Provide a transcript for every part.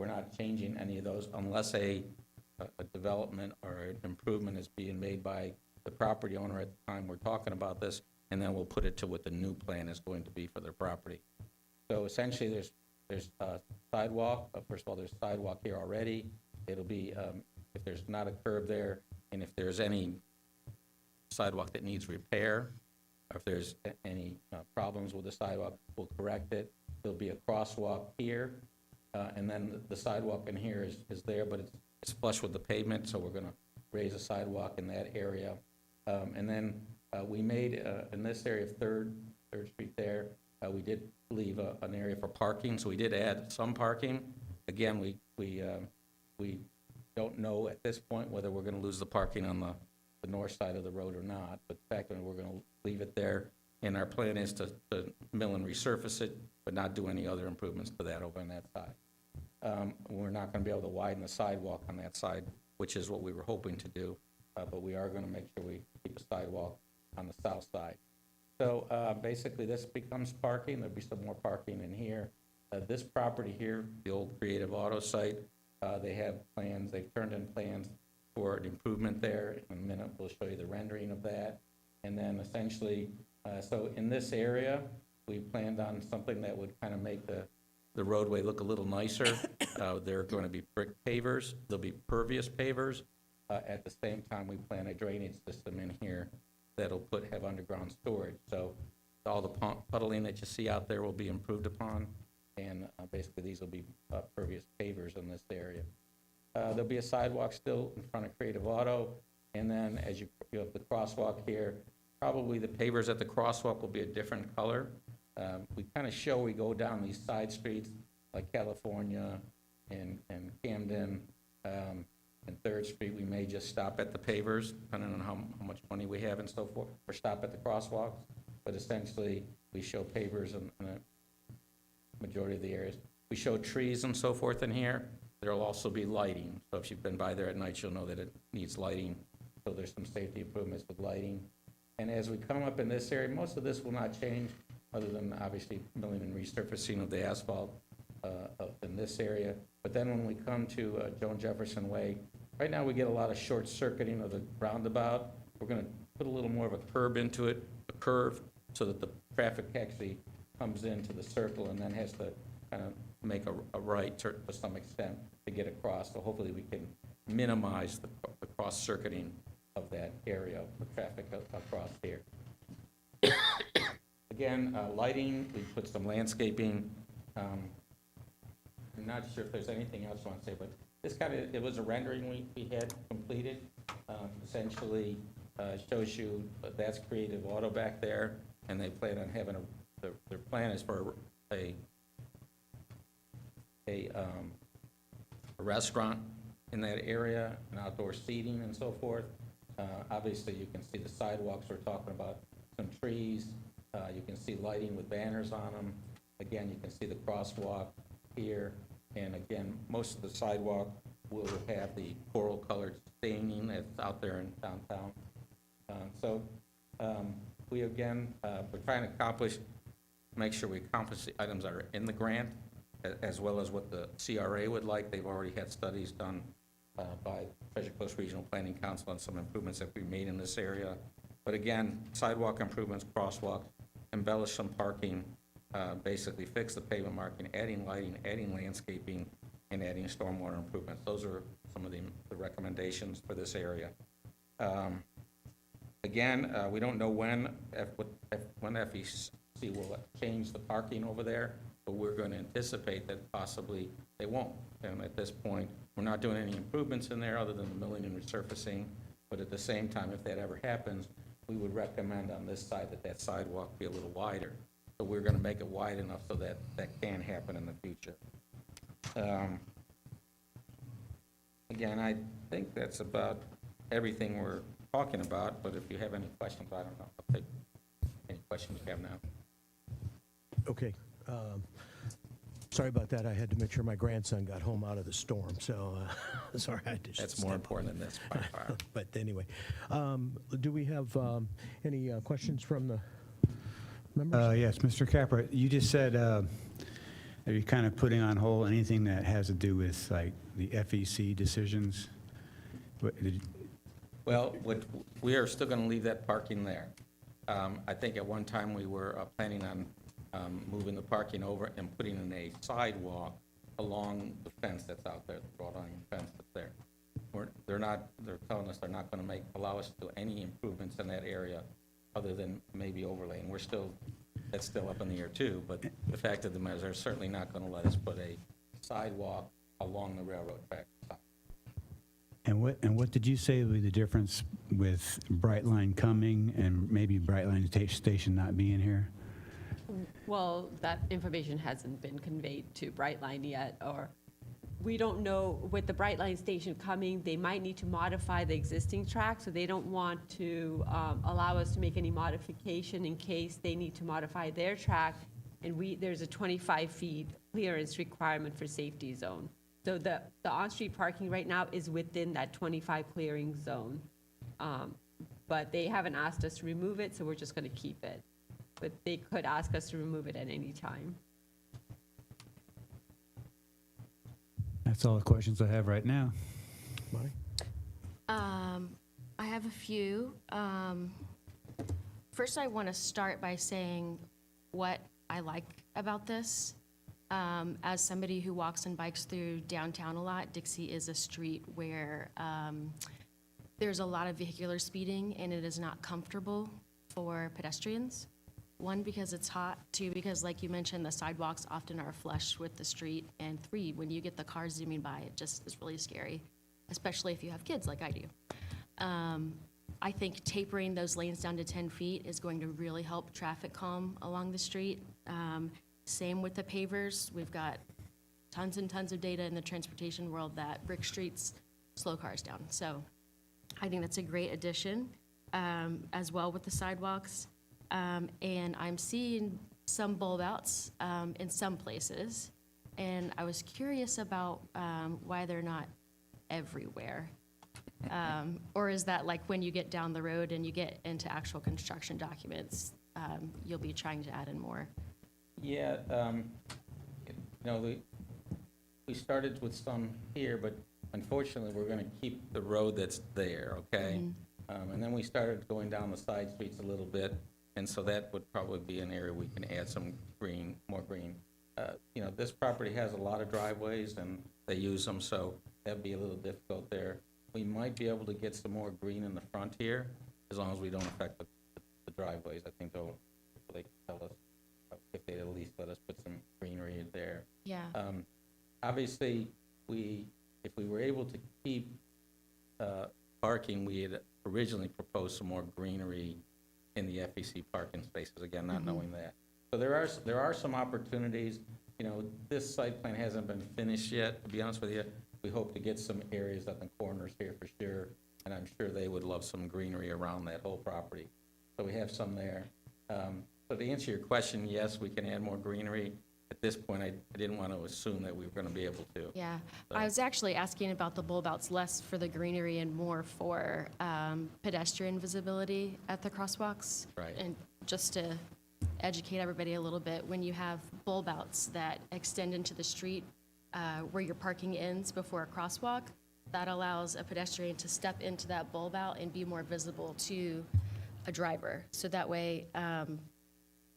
we're not changing any of those unless a development or an improvement is being made by the property owner at the time we're talking about this, and then we'll put it to what the new plan is going to be for their property. So essentially, there's a sidewalk. First of all, there's sidewalk here already. It'll be, if there's not a curb there, and if there's any sidewalk that needs repair, or if there's any problems with the sidewalk, we'll correct it. There'll be a crosswalk here, and then the sidewalk in here is there, but it's flush with the pavement, so we're gonna raise a sidewalk in that area. And then we made, in this area of Third Street there, we did leave an area for parking, so we did add some parking. Again, we don't know at this point whether we're gonna lose the parking on the north side of the road or not, but the fact that we're gonna leave it there, and our plan is to mill and resurface it, but not do any other improvements to that over on that side. We're not gonna be able to widen the sidewalk on that side, which is what we were hoping to do, but we are gonna make sure we keep a sidewalk on the south side. So basically, this becomes parking. There'll be some more parking in here. This property here, the old Creative Auto site, they have plans. They've turned in plans for an improvement there. In a minute, we'll show you the rendering of that. And then essentially, so in this area, we planned on something that would kind of make the roadway look a little nicer. They're going to be brick pavers. There'll be pervious pavers. At the same time, we plan a drainage system in here that'll have underground storage. So all the puddling that you see out there will be improved upon, and basically these will be pervious pavers in this area. There'll be a sidewalk still in front of Creative Auto, and then as you have the crosswalk here, probably the pavers at the crosswalk will be a different color. We kind of show we go down these side streets like California and Camden, and Third Street. We may just stop at the pavers, depending on how much money we have and so forth, or stop at the crosswalks. But essentially, we show pavers in a majority of the areas. We show trees and so forth in here. There'll also be lighting. So if you've been by there at night, you'll know that it needs lighting. So there's some safety improvements with lighting. And as we come up in this area, most of this will not change, other than obviously milling and resurfacing of the asphalt in this area. But then when we come to Joan Jefferson Way, right now we get a lot of short circuiting of the roundabout. We're gonna put a little more of a curb into it, a curve, so that the traffic actually comes into the circle and then has to kind of make a right to some extent to get across. So hopefully we can minimize the cross-circuiting of that area of traffic across here. Again, lighting, we put some landscaping. I'm not sure if there's anything else I want to say, but this it was a rendering we had completed. Essentially shows you that's Creative Auto back there, and they plan on having their plan is for a restaurant in that area, and outdoor seating and so forth. Obviously, you can see the sidewalks we're talking about, some trees. You can see lighting with banners on them. Again, you can see the crosswalk here. And again, most of the sidewalk will have the coral-colored staining that's out there in downtown. We again, we're trying to make sure we accomplish the items that are in the grant, as well as what the CRA would like. They've already had studies done by Treasure Coast Regional Planning Council on some improvements that we made in this area. But again, sidewalk improvements, crosswalks, embellish some parking, basically fix the pavement marking, adding lighting, adding landscaping, and adding stormwater improvements. Those are some of the recommendations for this area. Again, we don't know when FEC will change the parking over there, but we're going to anticipate that possibly they won't. And at this point, we're not doing any improvements in there other than the milling and resurfacing. But at the same time, if that ever happens, we would recommend on this side that sidewalk be a little wider. So we're going to make it wide enough so that can happen in the future. Again, I think that's about everything we're talking about, but if you have any questions, I don't know. I'll take any questions you have now. Okay. Sorry about that. I had to make sure my grandson got home out of the storm, so sorry. I had to That's more important than this by far. But anyway, do we have any questions from the members? Yes, Mr. Capra, you just said Are you kind of putting on hold anything that has to do with like the FEC decisions? Well, we are still gonna leave that parking there. I think at one time we were planning on moving the parking over and putting in a sidewalk along the fence that's out there, the wrought iron fence that's there. They're telling us they're not gonna allow us to do any improvements in that area other than maybe overlaying. That's still up in the air too, but the fact of the matter is they're certainly not gonna let us put a sidewalk along the railroad track. And what did you say would be the difference with Brightline coming and maybe Brightline station not being here? Well, that information hasn't been conveyed to Brightline yet, or we don't know, with the Brightline station coming, they might need to modify the existing track, so they don't want to allow us to make any modification in case they need to modify their track, and there's a 25 feet clearance requirement for safety zone. So the on-street parking right now is within that 25 clearing zone. But they haven't asked us to remove it, so we're just gonna keep it. But they could ask us to remove it at any time. That's all the questions I have right now. Monty? I have a few. First, I want to start by saying what I like about this. As somebody who walks and bikes through downtown a lot, Dixie is a street where there's a lot of vehicular speeding, and it is not comfortable for pedestrians. One, because it's hot. Two, because like you mentioned, the sidewalks often are flush with the street. And three, when you get the cars zooming by, it just is really scary, especially if you have kids like I do. I think tapering those lanes down to 10 feet is going to really help traffic calm along the street. Same with the pavers. We've got tons and tons of data in the transportation world that brick streets slow cars down. So I think that's a great addition, as well with the sidewalks. And I'm seeing some bulb outs in some places. And I was curious about why they're not everywhere. Or is that like when you get down the road and you get into actual construction documents, you'll be trying to add in more? Yeah, we started with some here, but unfortunately, we're gonna keep the road that's there, okay? And then we started going down the side streets a little bit, and so that would probably be an area we can add some green, more green. This property has a lot of driveways, and they use them, so that'd be a little difficult there. We might be able to get some more green in the front here, as long as we don't affect the driveways. I think they can tell us if they at least let us put some greenery there. Yeah. Obviously, if we were able to keep parking, we had originally proposed some more greenery in the FEC parking spaces, again, not knowing that. So there are some opportunities. This site plan hasn't been finished yet, to be honest with you. We hope to get some areas up in corners here for sure, and I'm sure they would love some greenery around that whole property. So we have some there. So to answer your question, yes, we can add more greenery. At this point, I didn't want to assume that we were going to be able to. Yeah, So- I was actually asking about the bulb outs, less for the greenery and more for pedestrian visibility at the crosswalks. Right. And just to educate everybody a little bit, when you have bulb outs that extend into the street where your parking ends before a crosswalk, that allows a pedestrian to step into that bulb out and be more visible to a driver. So that way,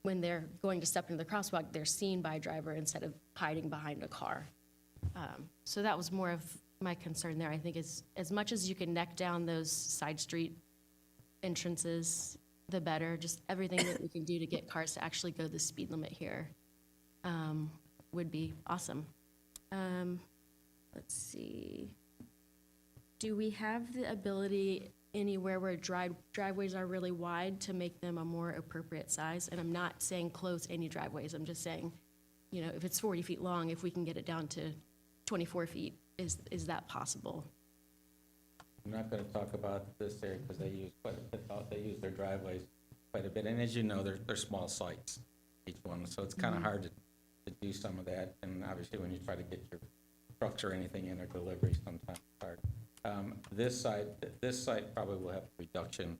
when they're going to step into the crosswalk, they're seen by a driver instead of hiding behind a car. So that was more of my concern there. I think as much as you can neck down those side street entrances, the better. Just everything that we can do to get cars to actually go the speed limit here would be awesome. Let's see. Do we have the ability anywhere where driveways are really wide to make them a more appropriate size? And I'm not saying close any driveways. I'm just saying, if it's 40 feet long, if we can get it down to 24 feet, is that possible? I'm not going to talk about this area because they use they use their driveways quite a bit. And as you know, they're small sites, each one. So it's kind of hard to do some of that. And obviously when you try to get your trucks or anything in or deliveries, sometimes it's hard. This site probably will have a reduction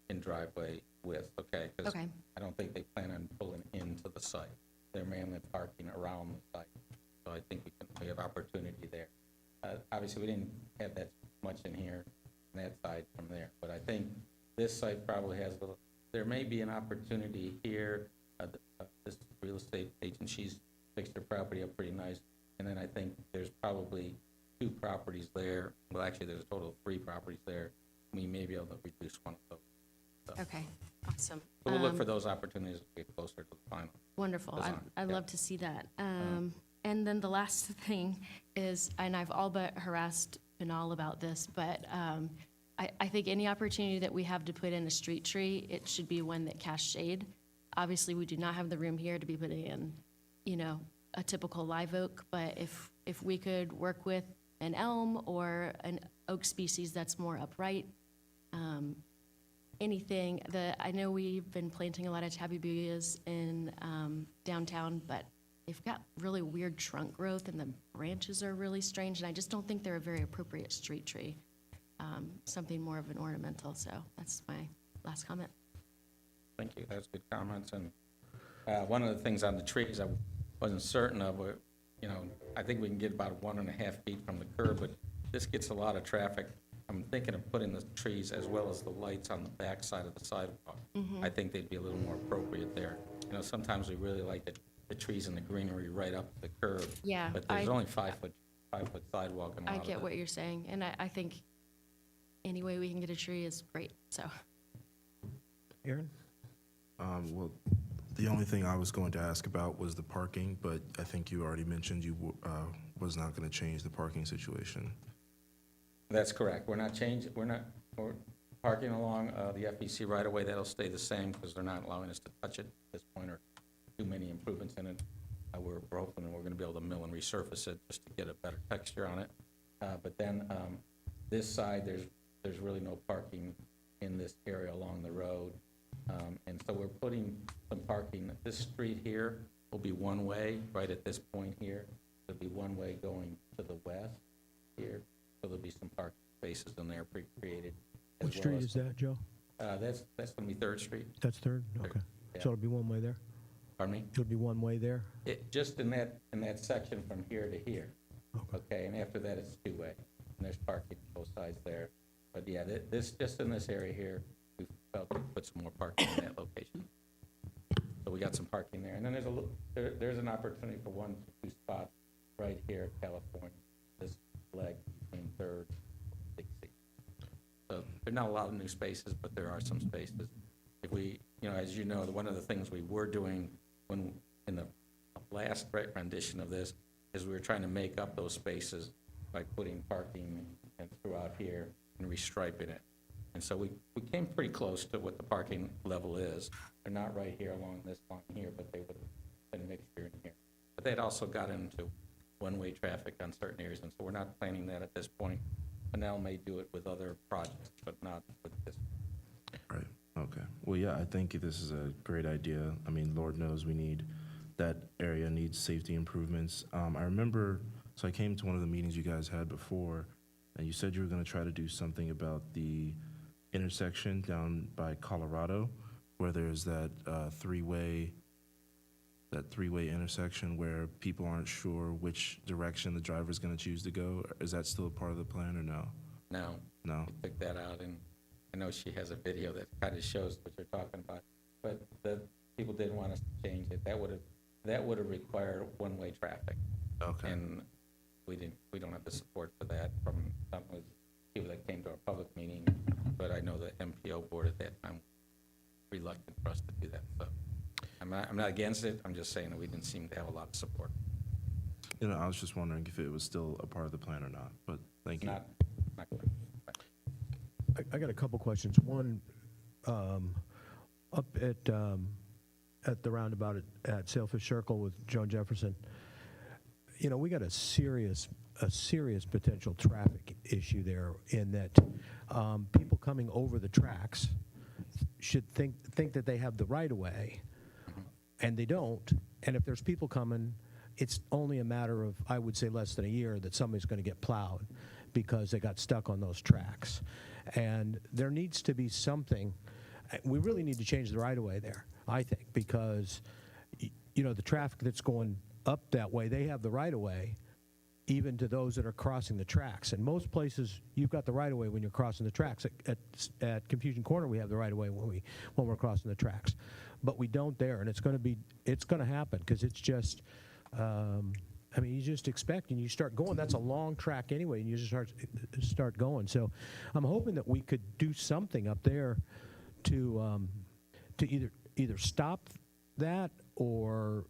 in driveway width, okay? Because Okay. I don't think they plan on pulling into the site. They're mainly parking around the site. obviously, we didn't have that much in here, on that side from there. But I think this site probably has, there may be an opportunity here. This real estate agent, she's fixed her property up pretty nice. And then I think there's probably 2 properties there. Well, actually, there's a total of 3 properties there. We may be able to reduce one of those. Okay, awesome. So we'll look for those opportunities as we get closer to the final. Wonderful. design. I'd Yeah. love to see that. And then the last thing is, and I've all but harassed Pinal about this, but I think any opportunity that we have to put in a street tree, it should be one that casts shade. Obviously, we do not have the room here to be putting in, a typical live oak, but if we could work with an elm or an oak species that's more upright, anything. I know we've been planting a lot of tabibuyas in downtown, but they've got really weird trunk growth and the branches are really strange, and I just don't think they're a very appropriate street tree. Something more of an ornamental, so that's my last comment. Thank you, that's good comments, and one of the things on the trees I wasn't certain of, were, I think we can get about 1.5 feet from the curb, but this gets a lot of traffic. I'm thinking of putting the trees as well as the lights on the back side of the sidewalk. I think they'd be a little more appropriate there. Sometimes we really like the trees and the greenery right up the curb. Yeah, But there's only 5-foot sidewalk and a I lot of get it. what you're saying, and I think any way we can get a tree is great, so. Aaron? Well, the only thing I was going to ask about was the parking, but I think you already mentioned you was not going to change the parking situation. That's correct. We're parking along the FEC right away. That'll stay the same because they're not allowing us to touch it at this point or do many improvements in it. We're hoping we're going to be able to mill and resurface it just to get a better texture on it. But then this side, there's really no parking in this area along the road. And so we're putting some parking. This street here will be one way right at this point here. There'll be one way going to the west here. So there'll be some parking spaces in there pre-created. as Which well street as- is that, Joe? That's going to be 3rd Street. That's Third? Okay. Yeah. So it'll be one way there? Pardon me? It'll be one way there? Just in that section from here to here. Okay. Okay, and after that, it's 2-way. And there's parking on both sides there. But yeah, just in this area here, we felt we put some more parking in that location. So we got some parking there. And then there's an opportunity for 1 to 2 spots right here at California, this leg between 3rd and Dixie. So there are not a lot of new spaces, but there are some spaces. If we, as you know, one of the things we were doing in the last rendition of this is we were trying to make up those spaces by putting parking and throughout here and restriping it. And so we came pretty close to what the parking level is. They're not right here along this line here, but they would have been mixed here and here. But they'd also got into one-way traffic on certain areas, and so we're not planning that at this point. Pinel may do it with other projects, but not with this. Right, okay. Well, yeah, I think this is a great idea. I mean, Lord knows that area needs safety improvements. I remember, so I came to one of the meetings you guys had before, and you said you were going to try to do something about the intersection down by Colorado, where there's that three-way intersection where people aren't sure which direction the driver's going to choose to go. Is that still a part of the plan or no? No. No. We took that out, and I know she has a video that kind of shows what you're talking about, but the people didn't want us to change it. That would have required one-way traffic. Okay. And we don't have the support for that from some of the people that came to our public meeting, but I know the MPO board at that time was reluctant for us to do that. So I'm not against it. I'm just saying that we didn't seem to have a lot of support. I was just wondering if it was still a part of the plan or not, but thank you. Not correct. I got a couple questions. One, up at the roundabout at Sailfish Circle with Joan Jefferson, we got a serious potential traffic issue there in that people coming over the tracks should think that they have the right of way, and they don't. And if there's people coming, it's only a matter of, I would say, less than a year that somebody's going to get plowed because they got stuck on those tracks. And there needs to be something. We really need to change the right of way there, I think, because the traffic that's going up that way, they have the right of way, even to those that are crossing the tracks. And most places, you've got the right-of-way when you're crossing the tracks. At Confusion Corner, we have the right-of-way when we're crossing the tracks. But we don't there, and it's going to happen, because it's just, I mean, you just expect, and you start going, that's a long track anyway, and you just start going. So I'm hoping that we could do something up there to either stop that, or,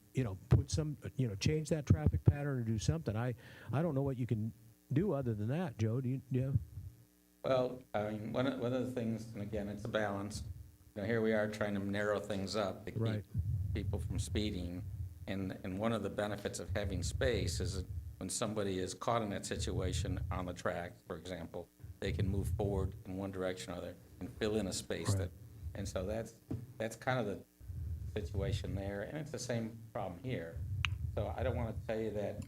put some, change that traffic pattern or do something. I don't know what you can do other than that, Joe. Do you? Well, I mean, one of the things, and again, it's a balance. Here we are trying to narrow things up to keep Right. people from speeding. And one of the benefits of having space is that when somebody is caught in that situation on the track, for example, they can move forward in one direction or other and fill in a space Right. that, and so that's kind of the situation there, and it's the same problem here. So I don't want to tell you that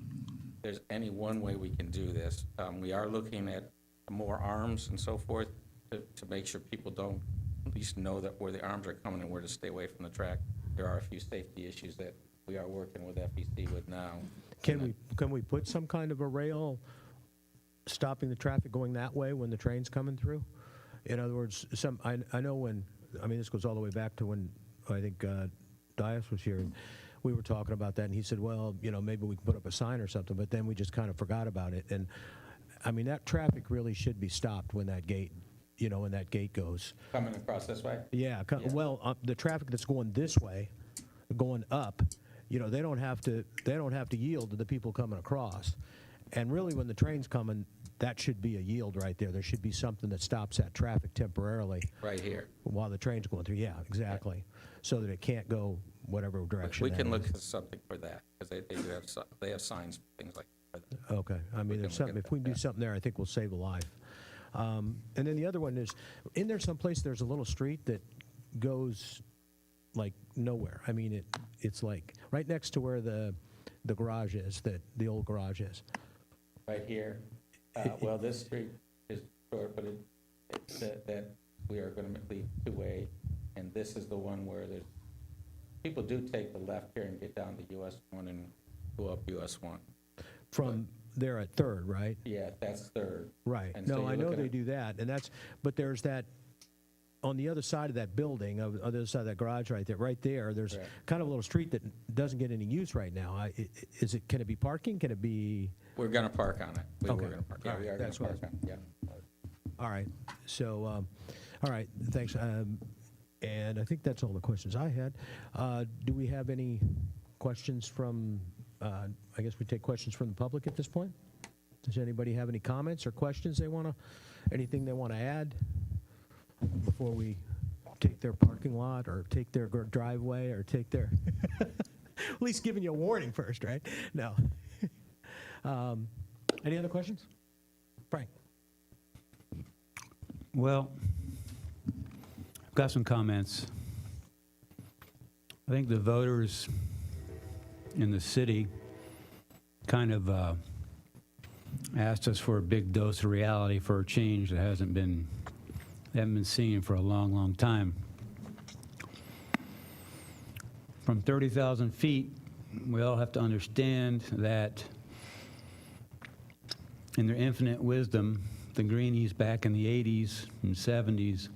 there's any one way we can do this. We are looking at more arms and so forth to make sure people don't at least know that where the arms are coming and where to stay away from the track. There are a few safety issues that we are working with FEC with now. Can we put some kind of a rail stopping the traffic going that way when the train's coming through? In other words, I know when, I mean, this goes all the way back to when I think Dias was here, and we were talking about that, and he said, well, maybe we can put up a sign or something, but then we just kind of forgot about it. And I mean, that traffic really should be stopped when that gate, when that gate goes. Coming across this way? Yeah, Yeah. well, the traffic that's going this way, going up, they don't have to yield to the people coming across. And really, when the train's coming, that should be a yield right there. There should be something that stops that traffic temporarily Right here. while the train's going through. Yeah, exactly. So that it can't go whatever direction. We that can is. look at something for that, because they do have, they have signs, things like that. Okay, I mean, can there's look something, at if we can do that. something there, I think we'll save a life. And then the other one is, in there someplace, there's a little street that goes like nowhere. I mean, it's like right next to where the garage is, the old garage is. Right here, well, this street is short, but it's that we are gonna leave two-way, and this is the one where there's, people do take the left here and get down to US 1 and go up US 1. From there at Third, right? Yeah, that's Third. Right. And so No, you're I know looking they at- do that, and but there's that, on the other side of that building, on the other side of that garage right there, there's Correct. kind of a little street that doesn't get any use right now. Can it be parking? Can it be, We're gonna park on it. We're Okay. gonna park, yeah, All we right, are gonna that's what park on it, yeah. all right, so, all right, thanks. And I think that's all the questions I had. Do we have any questions from, I guess we take questions from the public at this point? Does anybody have any comments or questions anything they want to add before we take their parking lot or take their driveway or take their, at least giving you a warning first, right? No. Any other questions? Frank? Well, I've got some comments. I think the voters in the city kind of asked us for a big dose of reality for a change that haven't been seen for a long, long time. From 30,000 feet, we all have to understand that in their infinite wisdom, the Greenies back in the 80s and 70s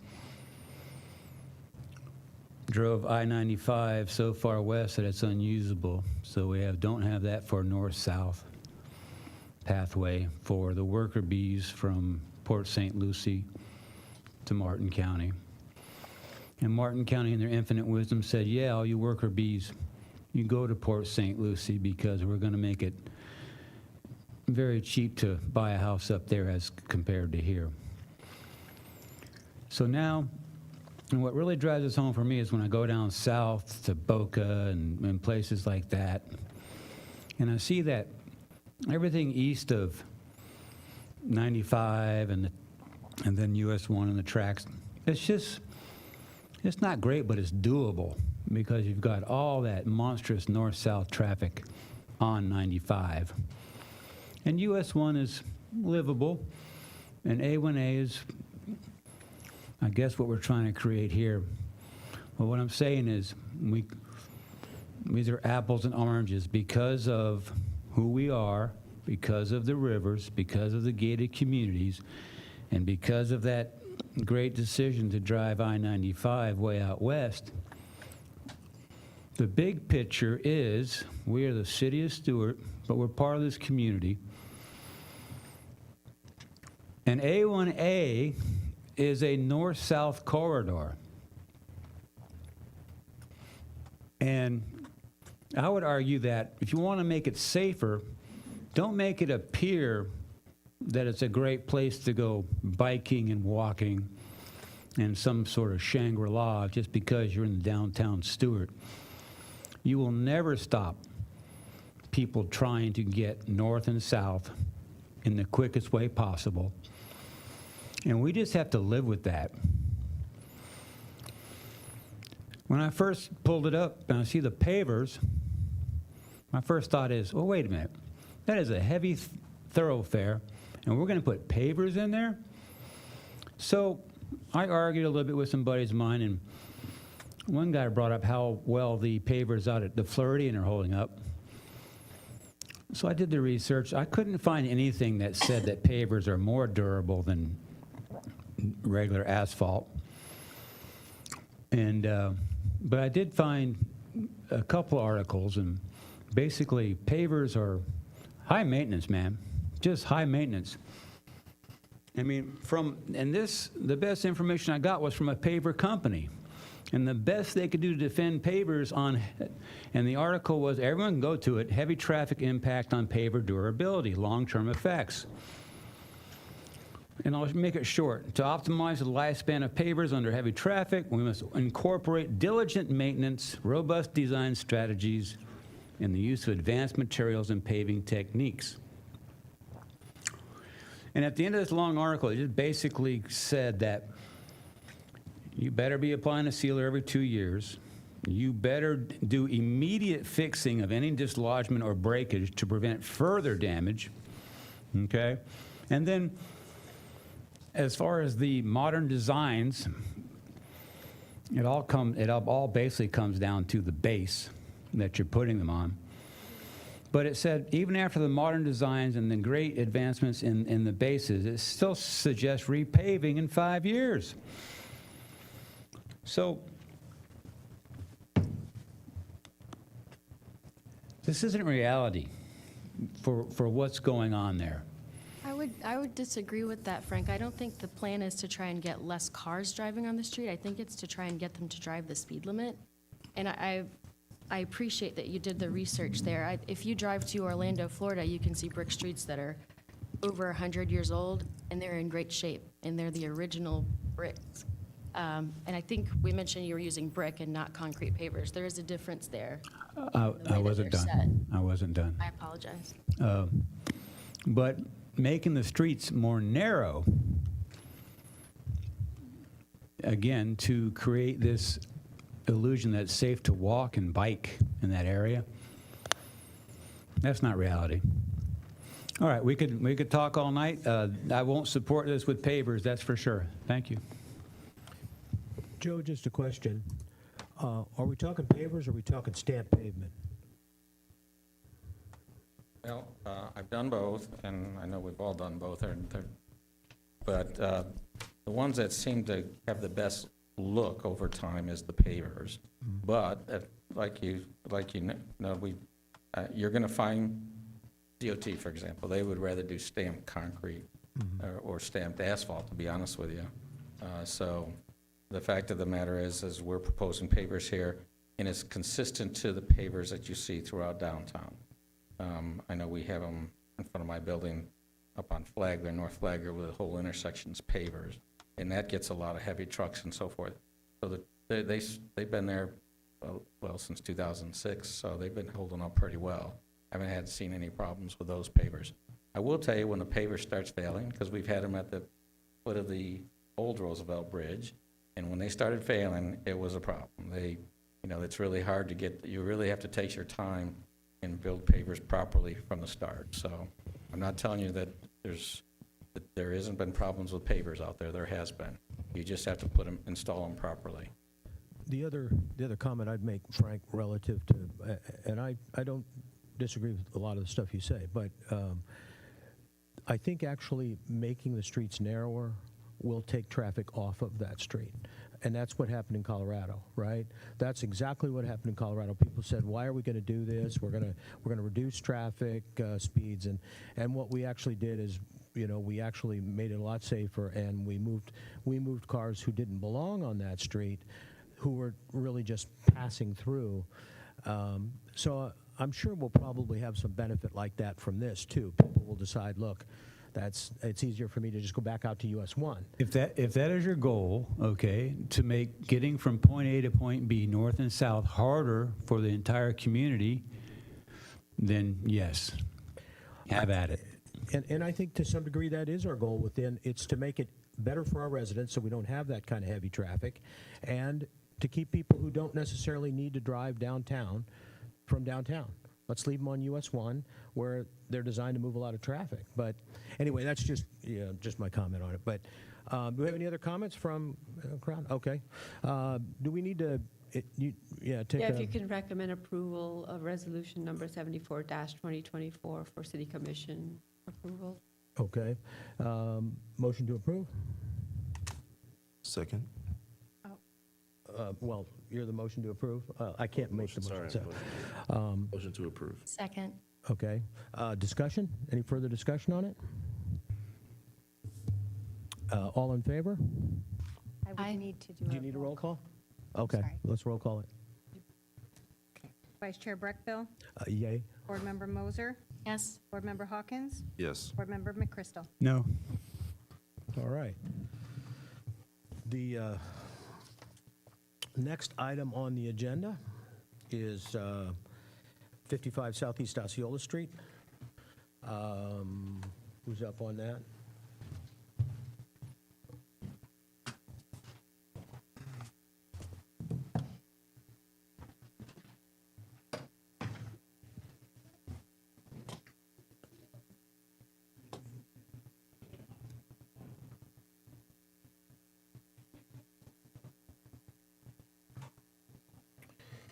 drove I-95 so far west that it's unusable. So we don't have that for north-south pathway for the worker bees from Port St. Lucie to Martin County. And Martin County, in their infinite wisdom, said, yeah, all you worker bees, you go to Port St. Lucie because we're going to make it very cheap to buy a house up there as compared to here. So now, and what really drives this home for me is when I go down south to Boca and places like that, and I see that everything east of 95 and then US 1 and the tracks, it's not great, but it's doable because you've got all that monstrous north-south traffic on 95. And US 1 is livable, and A1A is, I guess, what we're trying to create here. But what I'm saying is these are apples and oranges because of who we are because of the rivers, because of the gated communities, and because of that great decision to drive I-95 way out west, the big picture is we are the city of Stuart, but we're part of this community. And A1A is a north-south corridor. And I would argue that if you want to make it safer, don't make it appear that it's a great place to go biking and walking and some sort of Shangri-La just because you're in downtown Stuart. You will never stop people trying to get north and south in the quickest way possible. And we just have to live with that. When I first pulled it up and I see the pavers, my first thought is, oh, wait a minute. That is a heavy thoroughfare, and we're going to put pavers in there? So I argued a little bit with some buddies of mine, and one guy brought up how well the pavers out at the Floridian are holding up. So I did the research. I couldn't find anything that said that pavers are more durable than regular asphalt. And but I did find a couple articles, and basically pavers are high maintenance, man. Just high maintenance. I mean, the best information I got was from a paver company. And the best they could do to defend pavers and the article was, everyone can go to it, heavy traffic impact on paver durability, long-term effects. And I'll make it short. To optimize the lifespan of pavers under heavy traffic, we must incorporate diligent maintenance, robust design strategies, and the use of advanced materials and paving techniques. And at the end of this long article, it just basically said that you better be applying a sealer every 2 years. You better do immediate fixing of any dislodgement or breakage to prevent further damage, okay? And then, as far as the modern designs, it all basically comes down to the base that you're putting them on. But it said, even after the modern designs and the great advancements in the bases, it still suggests repaving in 5 years. So, this isn't reality for what's going on there. I would disagree with that, Frank. I don't think the plan is to try and get less cars driving on the street. I think it's to try and get them to drive the speed limit. And I appreciate that you did the research there. If you drive to Orlando, Florida, you can see brick streets that are over 100 years old, and they're in great shape, and they're the original bricks. And I think we mentioned you were using brick and not concrete pavers. There is a difference there. I wasn't done. I wasn't done. I apologize. But making the streets more narrow, again, to create this illusion that it's safe to walk and bike in that area, that's not reality. All right, we could talk all night. I won't support this with pavers, that's for sure. Thank you. Joe, just a question. Are we talking pavers or are we talking stamped pavement? Well, I've done both, and I know we've all done both, but the ones that seem to have the best look over time is the pavers. But like you know, you're going to find DOT, for example, they would rather do stamped concrete or stamped asphalt, to be honest with you. So the fact of the matter is we're proposing pavers here, and it's consistent to the pavers that you see throughout downtown. I know we have them in front of my building up on Flagler, North Flagler, where the whole intersection's pavers, and that gets a lot of heavy trucks and so forth. So they've been there, well, since 2006, so they've been holding up pretty well. I haven't seen any problems with those pavers. I will tell you when the paver starts failing, because we've had them at the foot of the old Roosevelt Bridge, and when they started failing, it was a problem. It's really hard to get, you really have to take your time and build pavers properly from the start. So I'm not telling you that there hasn't been problems with pavers out there. There has been. You just have to install them properly. The other comment I'd make, Frank, relative to, and I don't disagree with a lot of the stuff you say, but I think actually making the streets narrower will take traffic off of that street. And that's what happened in Colorado, right? That's exactly what happened in Colorado. People said, why are we going to do this? We're going to reduce traffic speeds. And what we actually did is, we actually made it a lot safer, and we moved cars who didn't belong on that street, who were really just passing through. So I'm sure we'll probably have some benefit like that from this too. People will decide, look, it's easier for me to just go back out to US 1. If that is your goal, okay, to make getting from point A to point B, north and south, harder for the entire community, then yes, have at it. And I think to some degree that is our goal it's to make it better for our residents so we don't have that kind of heavy traffic, and to keep people who don't necessarily need to drive downtown from downtown. Let's leave them on US 1 where they're designed to move a lot of traffic. But anyway, that's just my comment on it. But do we have any other comments from crowd? Okay. Do we need to, take If you can recommend approval of resolution number 74-2024 for city commission approval. Okay. Motion to approve? Second. Well, you're the motion to approve? I can't make the motion. Sorry. So, Motion to approve. Second. okay. Discussion? Any further discussion on it? All in favor? I would need to do Do you need a roll call? Okay, Sorry. let's roll call it. Vice Chair Breckbill, Yay? Board Member Moser, Yes. Board Member Hawkins, Yes. Board Member McChrystal. No. All right. The next item on the agenda is 55 Southeast Osceola Street. Who's up on that?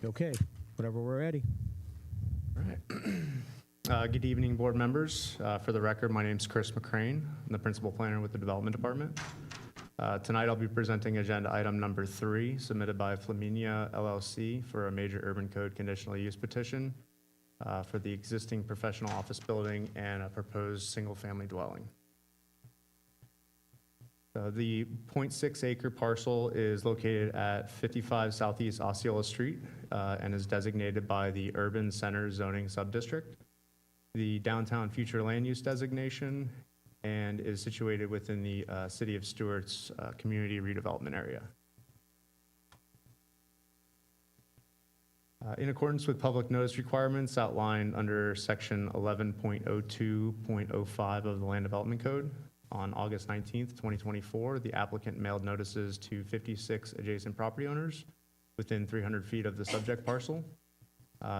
Okay, whenever we're ready. All right. Good evening, board members. For the record, my name's Chris McCrane. I'm the principal planner with the Development Department. Tonight, I'll be presenting agenda item number 3, submitted by Flaminia LLC for a major urban code conditional use petition for the existing professional office building and a proposed single-family dwelling. The 0.6 acre parcel is located at 55 Southeast Osceola Street and is designated by the Urban Center Zoning Subdistrict, the Downtown Future Land Use Designation, and is situated within the City of Stuart's Community Redevelopment Area. In accordance with public notice requirements outlined under Section 11.02.05 of the Land Development Code, on August 19th, 2024, the applicant mailed notices to 56 adjacent property owners within 300 feet of the subject parcel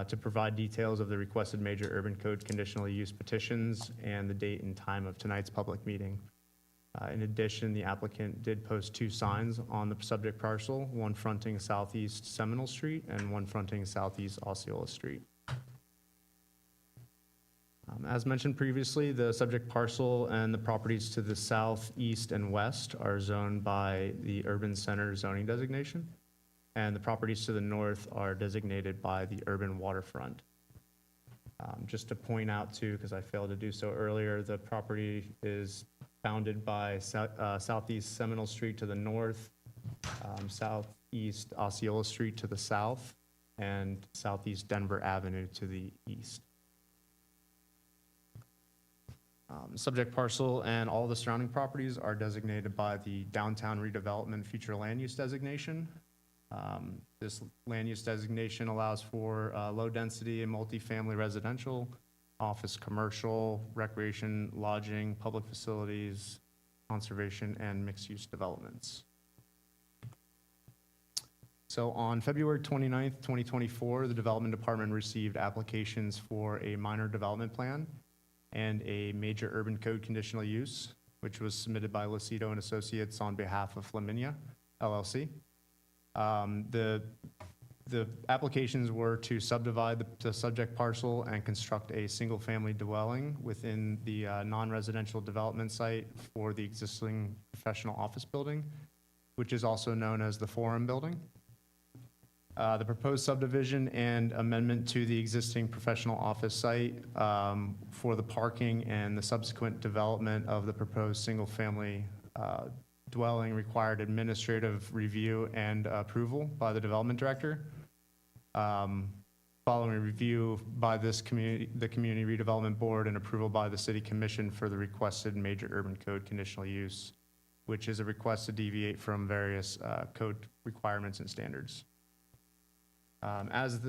to provide details of the requested major urban code conditional use petitions and the date and time of tonight's public meeting. In addition, the applicant did post 2 signs on the subject parcel, one fronting Southeast Seminole Street and one fronting Southeast Osceola Street. As mentioned previously, the subject parcel and the properties to the south, east, and west are zoned by the Urban Center zoning designation, and the properties to the north are designated by the urban waterfront. Just to point out too, because I failed to do so earlier, the property is bounded by Southeast Seminole Street to the north, Southeast Osceola Street to the south, and Southeast Denver Avenue to the east. Subject parcel and all the surrounding properties are designated by the Downtown Redevelopment Future Land Use Designation. This land use designation allows for low-density and multifamily residential, office, commercial, recreation, lodging, public facilities, conservation, and mixed-use developments. So on February 29th, 2024, the Development Department received applications for a minor development plan and a major urban code conditional use, which was submitted by Lucido and Associates on behalf of Flaminia LLC. The The applications were to subdivide the subject parcel and construct a single-family dwelling within the non-residential development site for the existing professional office building, which is also known as the Forum Building. The proposed subdivision and amendment to the existing professional office site for the parking and the subsequent development of the proposed single-family dwelling required administrative review and approval by the development director. Following review by the Community Redevelopment Board and approval by the City Commission for the requested major urban code conditional use, which is a request to deviate from various code requirements and standards. As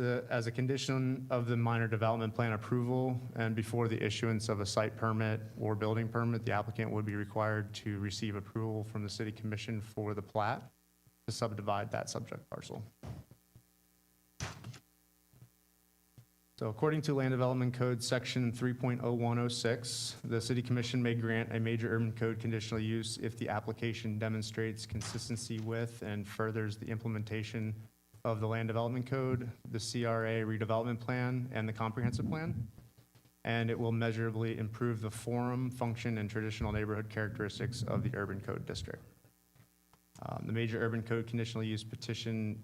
a condition of the minor development plan approval and before the issuance of a site permit or building permit, the applicant would be required to receive approval from the City Commission for the plat to subdivide that subject parcel. So according to Land Development Code Section 3.0106, the City Commission may grant a major urban code conditional use if the application demonstrates consistency with and furthers the implementation of the Land Development Code, the CRA redevelopment plan, and the comprehensive plan. And it will measurably improve the form, function, and traditional neighborhood characteristics of the urban code district. The major urban code conditional use petition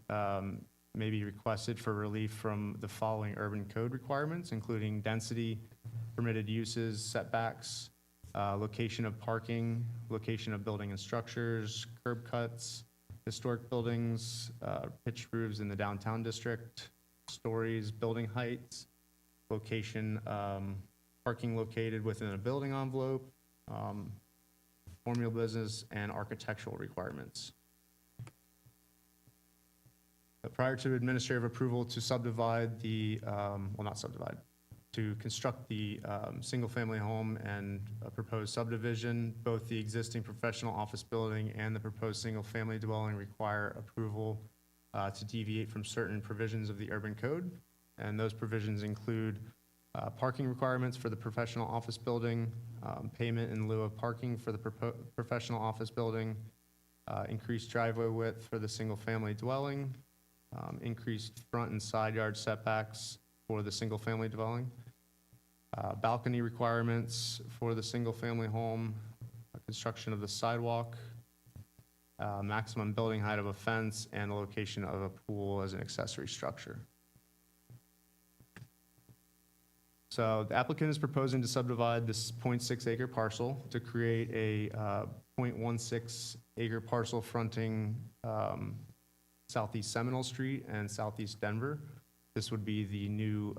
may be requested for relief from the following urban code requirements, including density, permitted uses, setbacks, location of parking, location of building and structures, curb cuts, historic buildings, pitched roofs in the downtown district, stories, building heights, location, parking located within a building envelope, formula business, and architectural requirements. Prior to administrative approval to subdivide the, not subdivide, to construct the single-family home and a proposed subdivision, both the existing professional office building and the proposed single-family dwelling require approval to deviate from certain provisions of the urban code. And those provisions include parking requirements for the professional office building, payment in lieu of parking for the professional office building, increased driveway width for the single-family dwelling, increased front and side yard setbacks for the single-family dwelling, balcony requirements for the single-family home, construction of the sidewalk, maximum building height of a fence, and the location of a pool as an accessory structure. So the applicant is proposing to subdivide this 0.6 acre parcel to create a 0.16 acre parcel fronting Southeast Seminole Street and Southeast Denver. This would be the new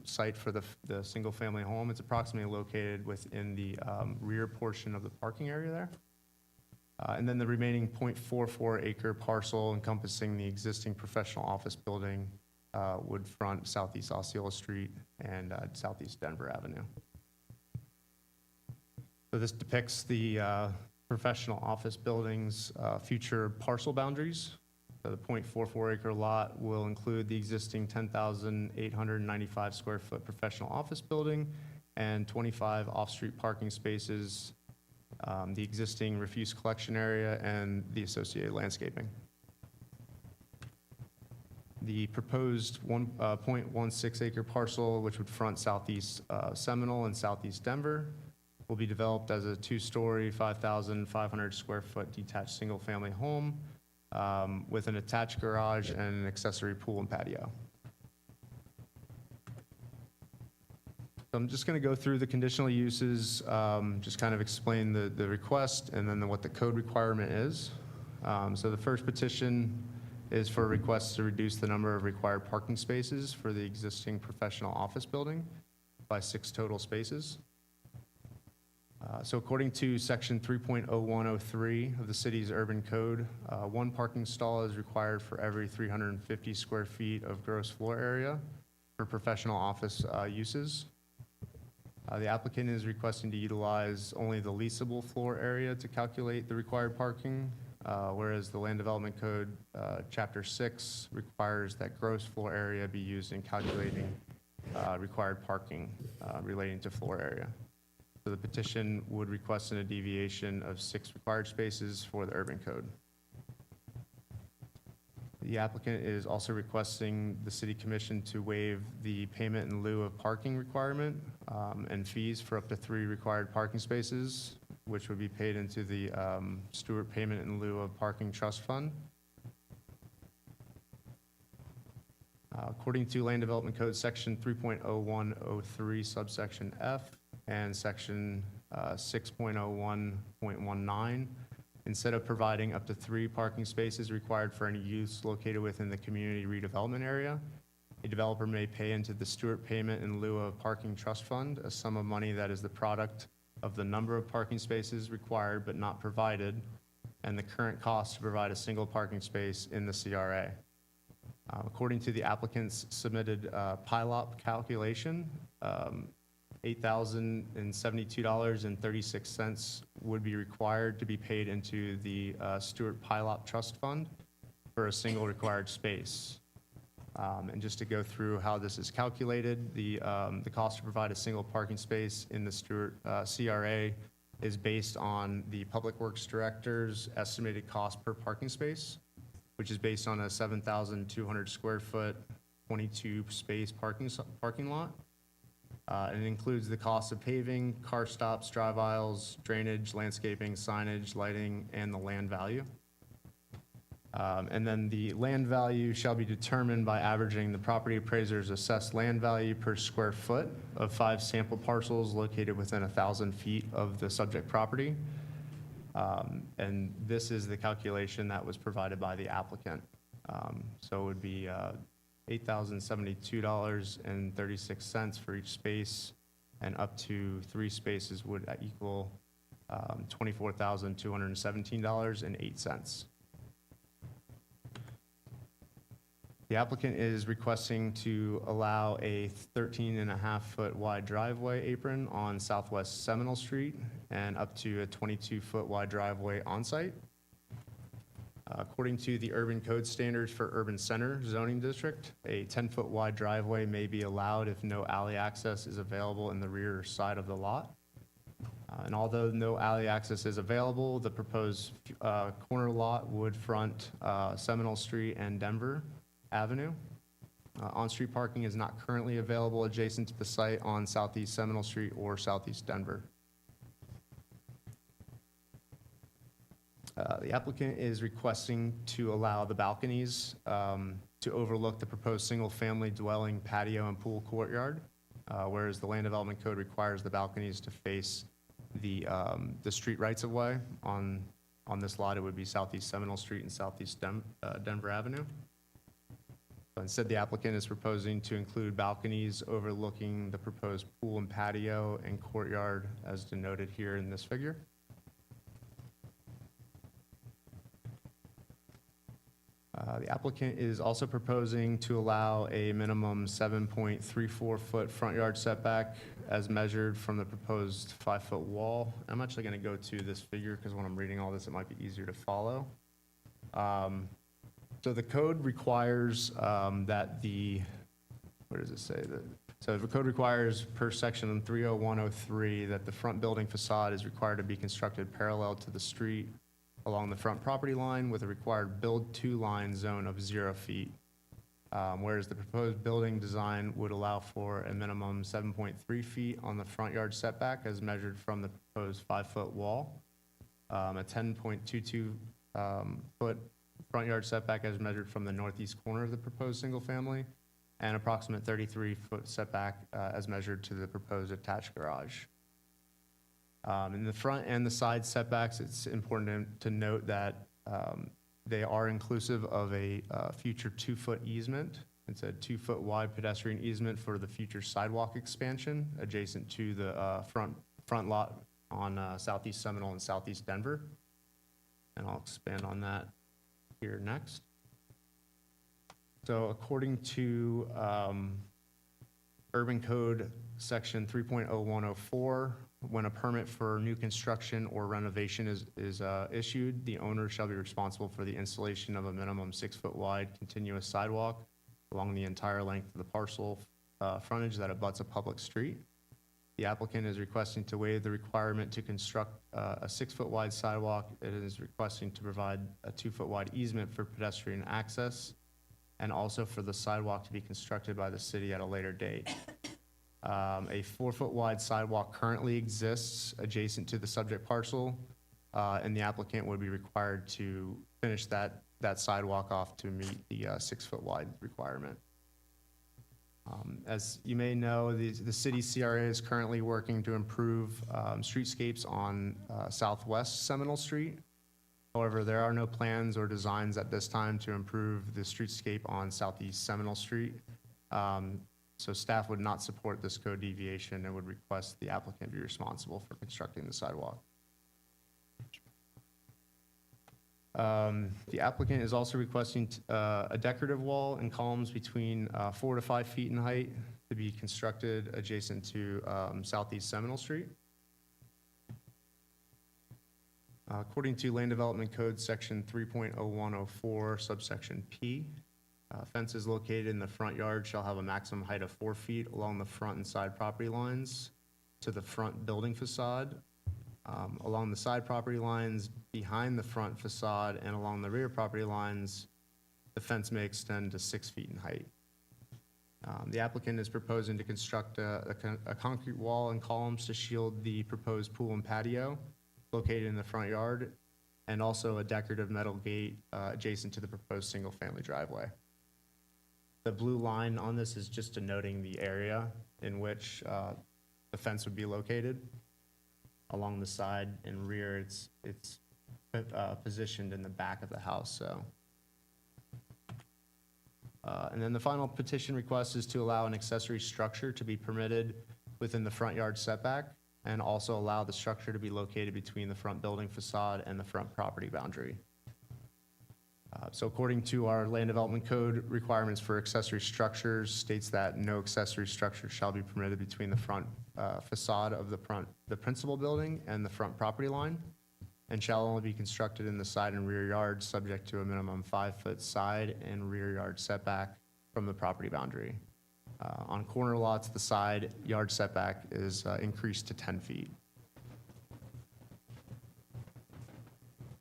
site for the single-family home. It's approximately located within the rear portion of the parking area there. And then the remaining 0.44 acre parcel encompassing the existing professional office building would front Southeast Osceola Street and Southeast Denver Avenue. So this depicts the professional office building's future parcel boundaries. So the 0.44 acre lot will include the existing 10,895 square foot professional office building and 25 off-street parking spaces, the existing refuse collection area, and the associated landscaping. The proposed 0.16 acre parcel, which would front Southeast Seminole and Southeast Denver, will be developed as a two-story, 5,500 square foot detached single-family home with an attached garage and an accessory pool and patio. So I'm just going to go through the conditional uses, just kind of explain the request and then what the code requirement is. So the first petition is for a request to reduce the number of required parking spaces for the existing professional office building by 6 total spaces. So according to section 3.0103 of the city's urban code, 1 parking stall is required for every 350 square feet of gross floor area for professional office uses. The applicant is requesting to utilize only the leasable floor area to calculate the required parking, whereas the Land Development Code, Chapter 6, requires that gross floor area be used in calculating required parking relating to floor area. So the petition would request a deviation of 6 required spaces for the urban code. The applicant is also requesting the city commission to waive the payment in lieu of parking requirement and fees for up to 3 required parking spaces, which would be paid into the Stuart Payment in Lieu of Parking Trust Fund. According to Land Development Code Section 3.0103 subsection F and Section 6.01.19, instead of providing up to 3 parking spaces required for any use located within the community redevelopment area, a developer may pay into the Stuart Payment in Lieu of Parking Trust Fund a sum of money that is the product of the number of parking spaces required but not provided, and the current cost to provide a single parking space in the CRA. According to the applicant's submitted PILOP calculation, $8,072.36 would be required to be paid into the Stuart PILOP Trust Fund for a single required space. And just to go through how this is calculated, the cost to provide a single parking space in the Stuart CRA is based on the Public Works Director's estimated cost per parking space, which is based on a 7,200 square foot, 22 space parking lot. And it includes the cost of paving, car stops, drive aisles, drainage, landscaping, signage, lighting, and the land value. And then the land value shall be determined by averaging the property appraiser's assessed land value per square foot of 5 sample parcels located within 1,000 feet of the subject property. And this is the calculation that was provided by the applicant. So it would be $8,072.36 for each space, and up to 3 spaces would equal $24,217.08. The applicant is requesting to allow a 13.5-foot wide driveway apron on Southwest Seminole Street and up to a 22-foot wide driveway on site. According to the urban code standards for urban center zoning district, a 10-foot wide driveway may be allowed if no alley access is available in the rear side of the lot. And although no alley access is available, the proposed corner lot would front Seminole Street and Denver Avenue. On-street parking is not currently available adjacent to the site on Southeast Seminole Street or Southeast Denver. The applicant is requesting to allow the balconies to overlook the proposed single-family dwelling patio and pool courtyard, whereas the Land Development Code requires the balconies to face the street rights-of-way. On this lot, it would be Southeast Seminole Street and Southeast Denver Avenue. Instead, the applicant is proposing to include balconies overlooking the proposed pool and patio and courtyard as denoted here in this figure. The applicant is also proposing to allow a minimum 7.34-foot front yard setback as measured from the proposed 5-foot wall. I'm actually going to go to this figure because when I'm reading all this, it might be easier to follow. So the code requires that where does it say that? So the code requires per section 30103 that the front building facade is required to be constructed parallel to the street along the front property line with a required build-to line zone of 0 feet. Whereas the proposed building design would allow for a minimum 7.3 feet on the front yard setback as measured from the proposed 5-foot wall, a 10.22 foot front yard setback as measured from the northeast corner of the proposed single family, and approximate 33-foot setback as measured to the proposed attached garage. In the front and the side setbacks, it's important to note that they are inclusive of a future 2-foot easement. It's a 2-foot wide pedestrian easement for the future sidewalk expansion adjacent to the front lot on Southeast Seminole and Southeast Denver. And I'll expand on that here next. So according to Urban Code Section 3.0104, when a permit for new construction or renovation is issued, the owner shall be responsible for the installation of a minimum 6-foot wide continuous sidewalk along the entire length of the parcel frontage that abuts a public street. The applicant is requesting to waive the requirement to construct a 6-foot wide sidewalk. It is requesting to provide a 2-foot wide easement for pedestrian access, and also for the sidewalk to be constructed by the city at a later date. A 4-foot wide sidewalk currently exists adjacent to the subject parcel, and the applicant would be required to finish that sidewalk off to meet the 6-foot wide requirement. As you may know, the city CRA is currently working to improve streetscapes on Southwest Seminole Street. However, there are no plans or designs at this time to improve the streetscape on Southeast Seminole Street. So staff would not support this code deviation and would request the applicant be responsible for constructing the sidewalk. The applicant is also requesting a decorative wall and columns between 4 to 5 feet in height to be constructed adjacent to Southeast Seminole Street. According to Land Development Code Section 3.0104, subsection P, fences located in the front yard shall have a maximum height of 4 feet along the front and side property lines to the front building facade. Along the side property lines, behind the front facade, and along the rear property lines, the fence may extend to 6 feet in height. The applicant is proposing to construct a concrete wall and columns to shield the proposed pool and patio located in the front yard, and also a decorative metal gate adjacent to the proposed single-family driveway. The blue line on this is just denoting the area in which the fence would be located. Along the side and rear, it's positioned in the back of the house, so. And then the final petition request is to allow an accessory structure to be permitted within the front yard setback, and also allow the structure to be located between the front building facade and the front property boundary. So according to our land development code, requirements for accessory structures states that no accessory structure shall be permitted between the front facade of the principal building and the front property line, and shall only be constructed in the side and rear yards, subject to a minimum 5-foot side and rear yard setback from the property boundary. On corner lots, the side yard setback is increased to 10 feet.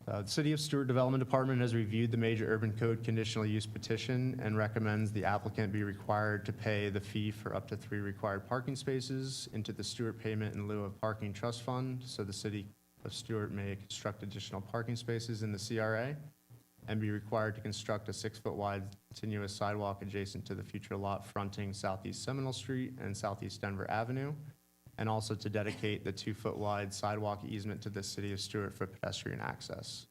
The City of Stuart Development Department has reviewed the major urban code conditional use petition and recommends the applicant be required to pay the fee for up to 3 required parking spaces into the Stuart Payment in lieu of Parking Trust Fund, so the City of Stuart may construct additional parking spaces in the CRA, and be required to construct a 6-foot wide continuous sidewalk adjacent to the future lot fronting Southeast Seminole Street and Southeast Denver Avenue, and also to dedicate the 2-foot wide sidewalk easement to the City of Stuart for pedestrian access.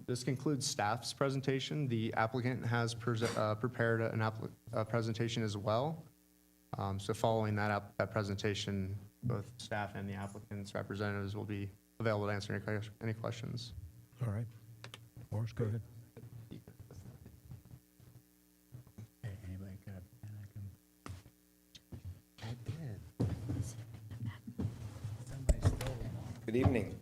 This concludes staff's presentation. The applicant has prepared a presentation as well. So following that presentation, both staff and the applicant's representatives will be available to answer any questions. All right. Morris, go ahead. Anybody got a pen I can? Good evening.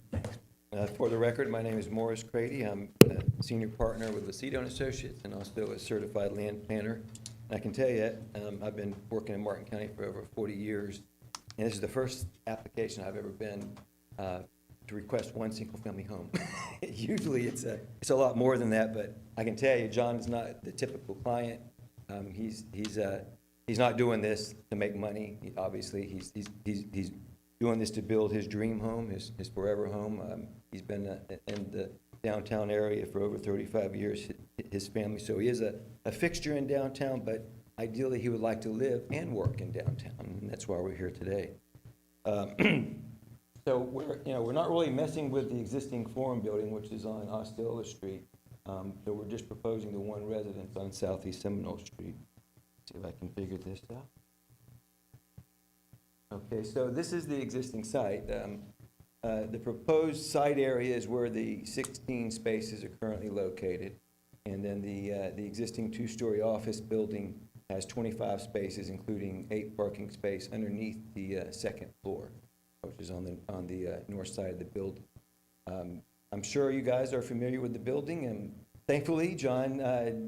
For the record, my name is Morris Crady. I'm a senior partner with Lucido & Associates and also a certified land planner. And I can tell you, I've been working in Martin County for over 40 years, and this is the first application I've ever been to request one single-family home. Usually it's a lot more than that, but I can tell you, John is not the typical client. He's not doing this to make money. Obviously, he's doing this to build his dream home, his forever home. He's been in the downtown area for over 35 years, his family. So he is a fixture in downtown, but ideally he would like to live and work in downtown, and that's why we're here today. So we're not really messing with the existing Forum building, which is on Osceola Street. So we're just proposing the one residence on Southeast Seminole Street. See if I can figure this out. Okay, so this is the existing site. The proposed site area is where the 16 spaces are currently located. And then the existing 2-story office building has 25 spaces, including 8 parking spaces underneath the second floor, which is on the north side of the building. I'm sure you guys are familiar with the building, and thankfully, John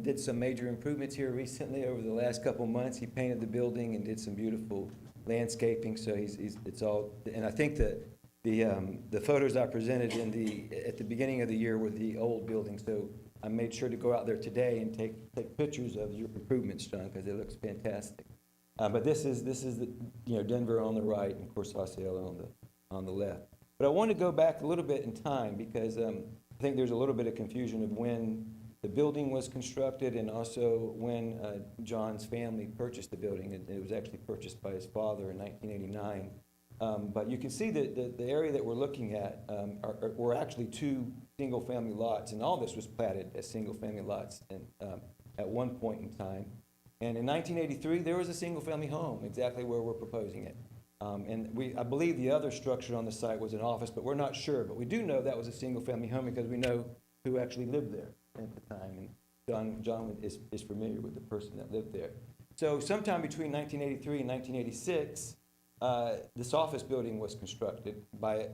did some major improvements here recently over the last couple months. He painted the building and did some beautiful landscaping, so it's all, and I think that the photos I presented at the beginning of the year were the old building, so I made sure to go out there today and take pictures of your improvements, John, because it looks fantastic. But this is the, Denver on the right, and of course Osceola on the left. But I want to go back a little bit in time, because I think there's a little bit of confusion of when the building was constructed and also when John's family purchased the building. It was actually purchased by his father in 1989. But you can see that the area that we're looking at were actually two single-family lots, and all this was platted as single-family lots at one point in time. And in 1983, there was a single-family home exactly where we're proposing it. And I believe the other structure on the site was an office, but we're not sure. But we do know that was a single-family home because we know who actually lived there at the time. And John is familiar with the person that lived there. So sometime between 1983 and 1986, this office building was constructed by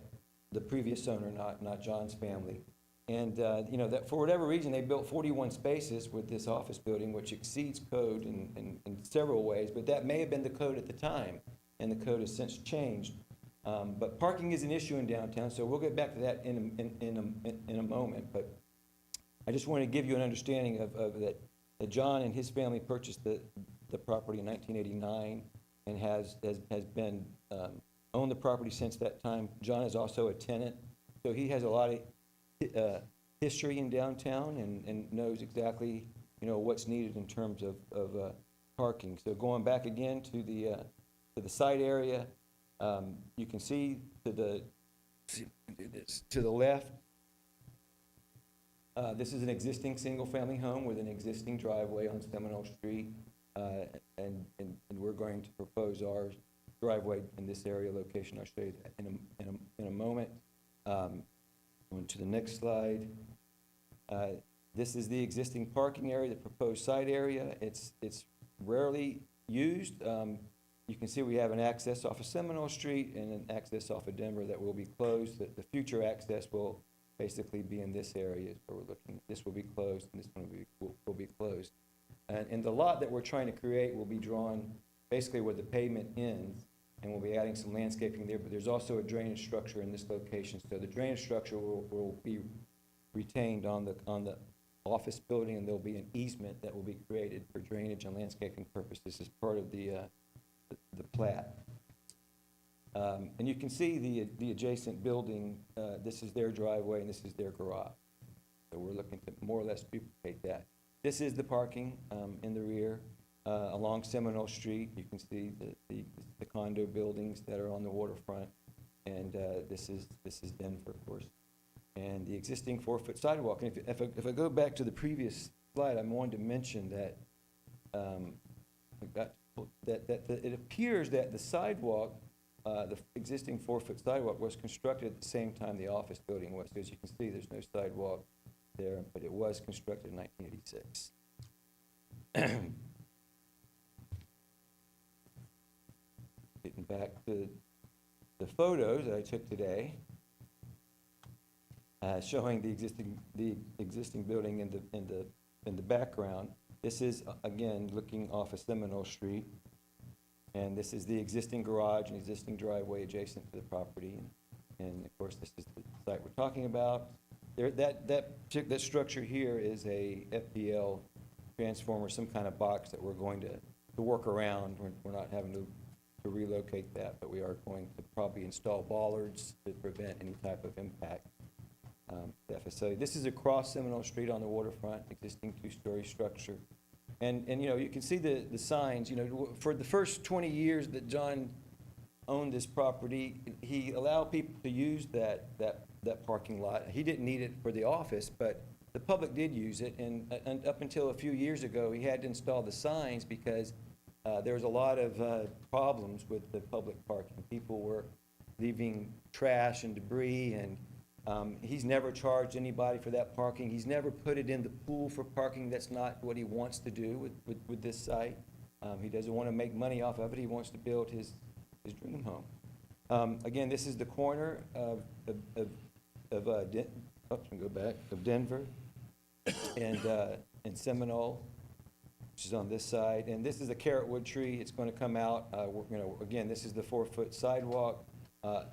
the previous owner, not John's family. And, that for whatever reason, they built 41 spaces with this office building, which exceeds code in several ways, but that may have been the code at the time, and the code has since changed. But parking is an issue in downtown, so we'll get back to that in a moment. But I just want to give you an understanding of that John and his family purchased the property in 1989 and has been owned the property since that time. John is also a tenant, so he has a lot of history in downtown and knows exactly, what's needed in terms of parking. So going back again to the site area, you can see to the left, this is an existing single-family home with an existing driveway on Seminole Street, and we're going to propose our driveway in this area location. I'll show you that in a moment. Going to the next slide. This is the existing parking area, the proposed site area. It's rarely used. You can see we have an access off of Seminole Street and an access off of Denver that will be closed. The future access will basically be in this area where we're looking. This will be closed, and this one will be closed. And the lot that we're trying to create will be drawn basically where the pavement ends, and we'll be adding some landscaping there, but there's also a drainage structure in this location. So the drainage structure will be retained on the office building, and there'll be an easement that will be created for drainage and landscaping purposes as part of the plat. And you can see the adjacent building. This is their driveway, and this is their garage. So we're looking to more or less duplicate that. This is the parking in the rear. Along Seminole Street, you can see the condo buildings that are on the waterfront, and this is Denver, of course, and the existing 4-foot sidewalk. And if I go back to the previous slide, I wanted to mention that it appears that the sidewalk, the existing 4-foot sidewalk, was constructed at the same time the office building was. As you can see, there's no sidewalk there, but it was constructed in 1986. Getting back to the photos that I took today, showing the existing building in the background. This is again looking off of Seminole Street, and this is the existing garage and existing driveway adjacent to the property, and of course this is the site we're talking about. That structure here is a FPL transformer, some kind of box that we're going to work around. We're not having to relocate that, but we are going to probably install bollards to prevent any type of impact to that facility. This is across Seminole Street on the waterfront, existing 2-story structure. And you can see the signs. For the first 20 years that John owned this property, he allowed people to use that parking lot. He didn't need it for the office, but the public did use it, and up until a few years ago, he had to install the signs because there was a lot of problems with the public parking. People were leaving trash and debris, and he's never charged anybody for that parking. He's never put it in the pool for parking. That's not what he wants to do with this site. He doesn't want to make money off of it. He wants to build his dream home. Again, this is the corner of Denver and Seminole. which is on this side. And this is a carrotwood tree. It's going to come out. Again, this is the 4-foot sidewalk.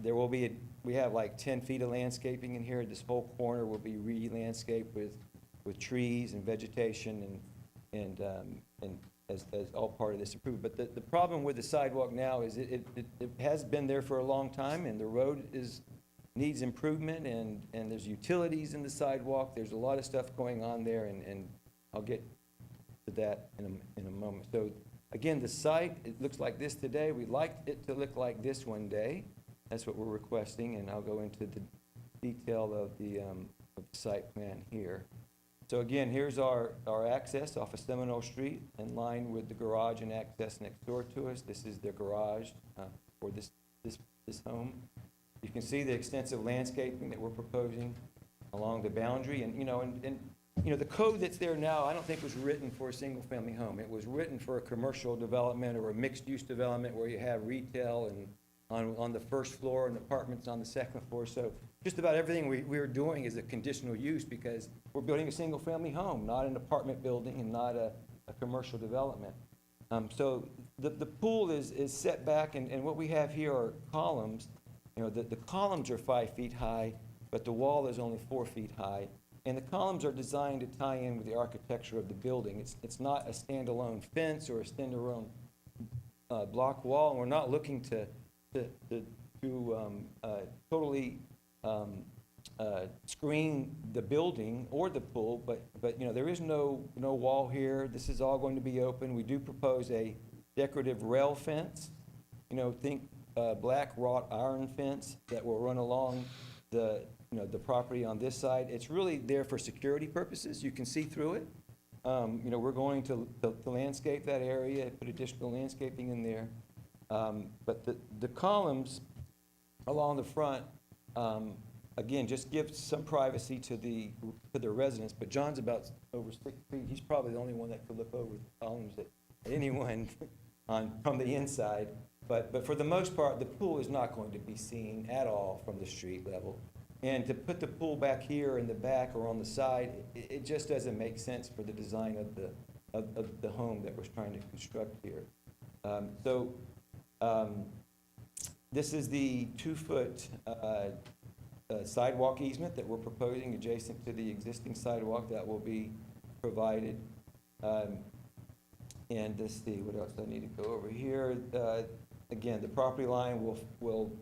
There will be, we have like 10 feet of landscaping in here. This whole corner will be re-landscaped with trees and vegetation and as all part of this improvement. But the problem with the sidewalk now is it has been there for a long time, and the road needs improvement, and there's utilities in the sidewalk. There's a lot of stuff going on there, and I'll get to that in a moment. So again, the site, it looks like this today. We'd like it to look like this one day. That's what we're requesting, and I'll go into the detail of the site plan here. So again, here's our access off of Seminole Street, in line with the garage and access next door to us. This is the garage for this home. You can see the extensive landscaping that we're proposing along the boundary, and the code that's there now, I don't think was written for a single-family home. It was written for a commercial development or a mixed-use development where you have retail and on the first floor and apartments on the second floor. So just about everything we're doing is a conditional use because we're building a single-family home, not an apartment building and not a commercial development. So the pool is set back, and what we have here are columns. The columns are 5 feet high, but the wall is only 4 feet high. And the columns are designed to tie in with the architecture of the building. It's not a standalone fence or a standalone block wall, and we're not looking to totally screen the building or the pool, but there is no wall here. This is all going to be open. We do propose a decorative rail fence. Think black wrought iron fence that will run along the property on this side. It's really there for security purposes. You can see through it. We're going to landscape that area, put additional landscaping in there. But the columns along the front, again, just give some privacy to the residents. But John's about over 6 feet. He's probably the only one that could look over the columns at anyone from the inside. But for the most part, the pool is not going to be seen at all from the street level. And to put the pool back here in the back or on the side, it just doesn't make sense for the design of the home that we're trying to construct here. This is the 2-foot sidewalk easement that we're proposing adjacent to the existing sidewalk that will be provided. And let's see, what else I need to go over here. Again, the property line will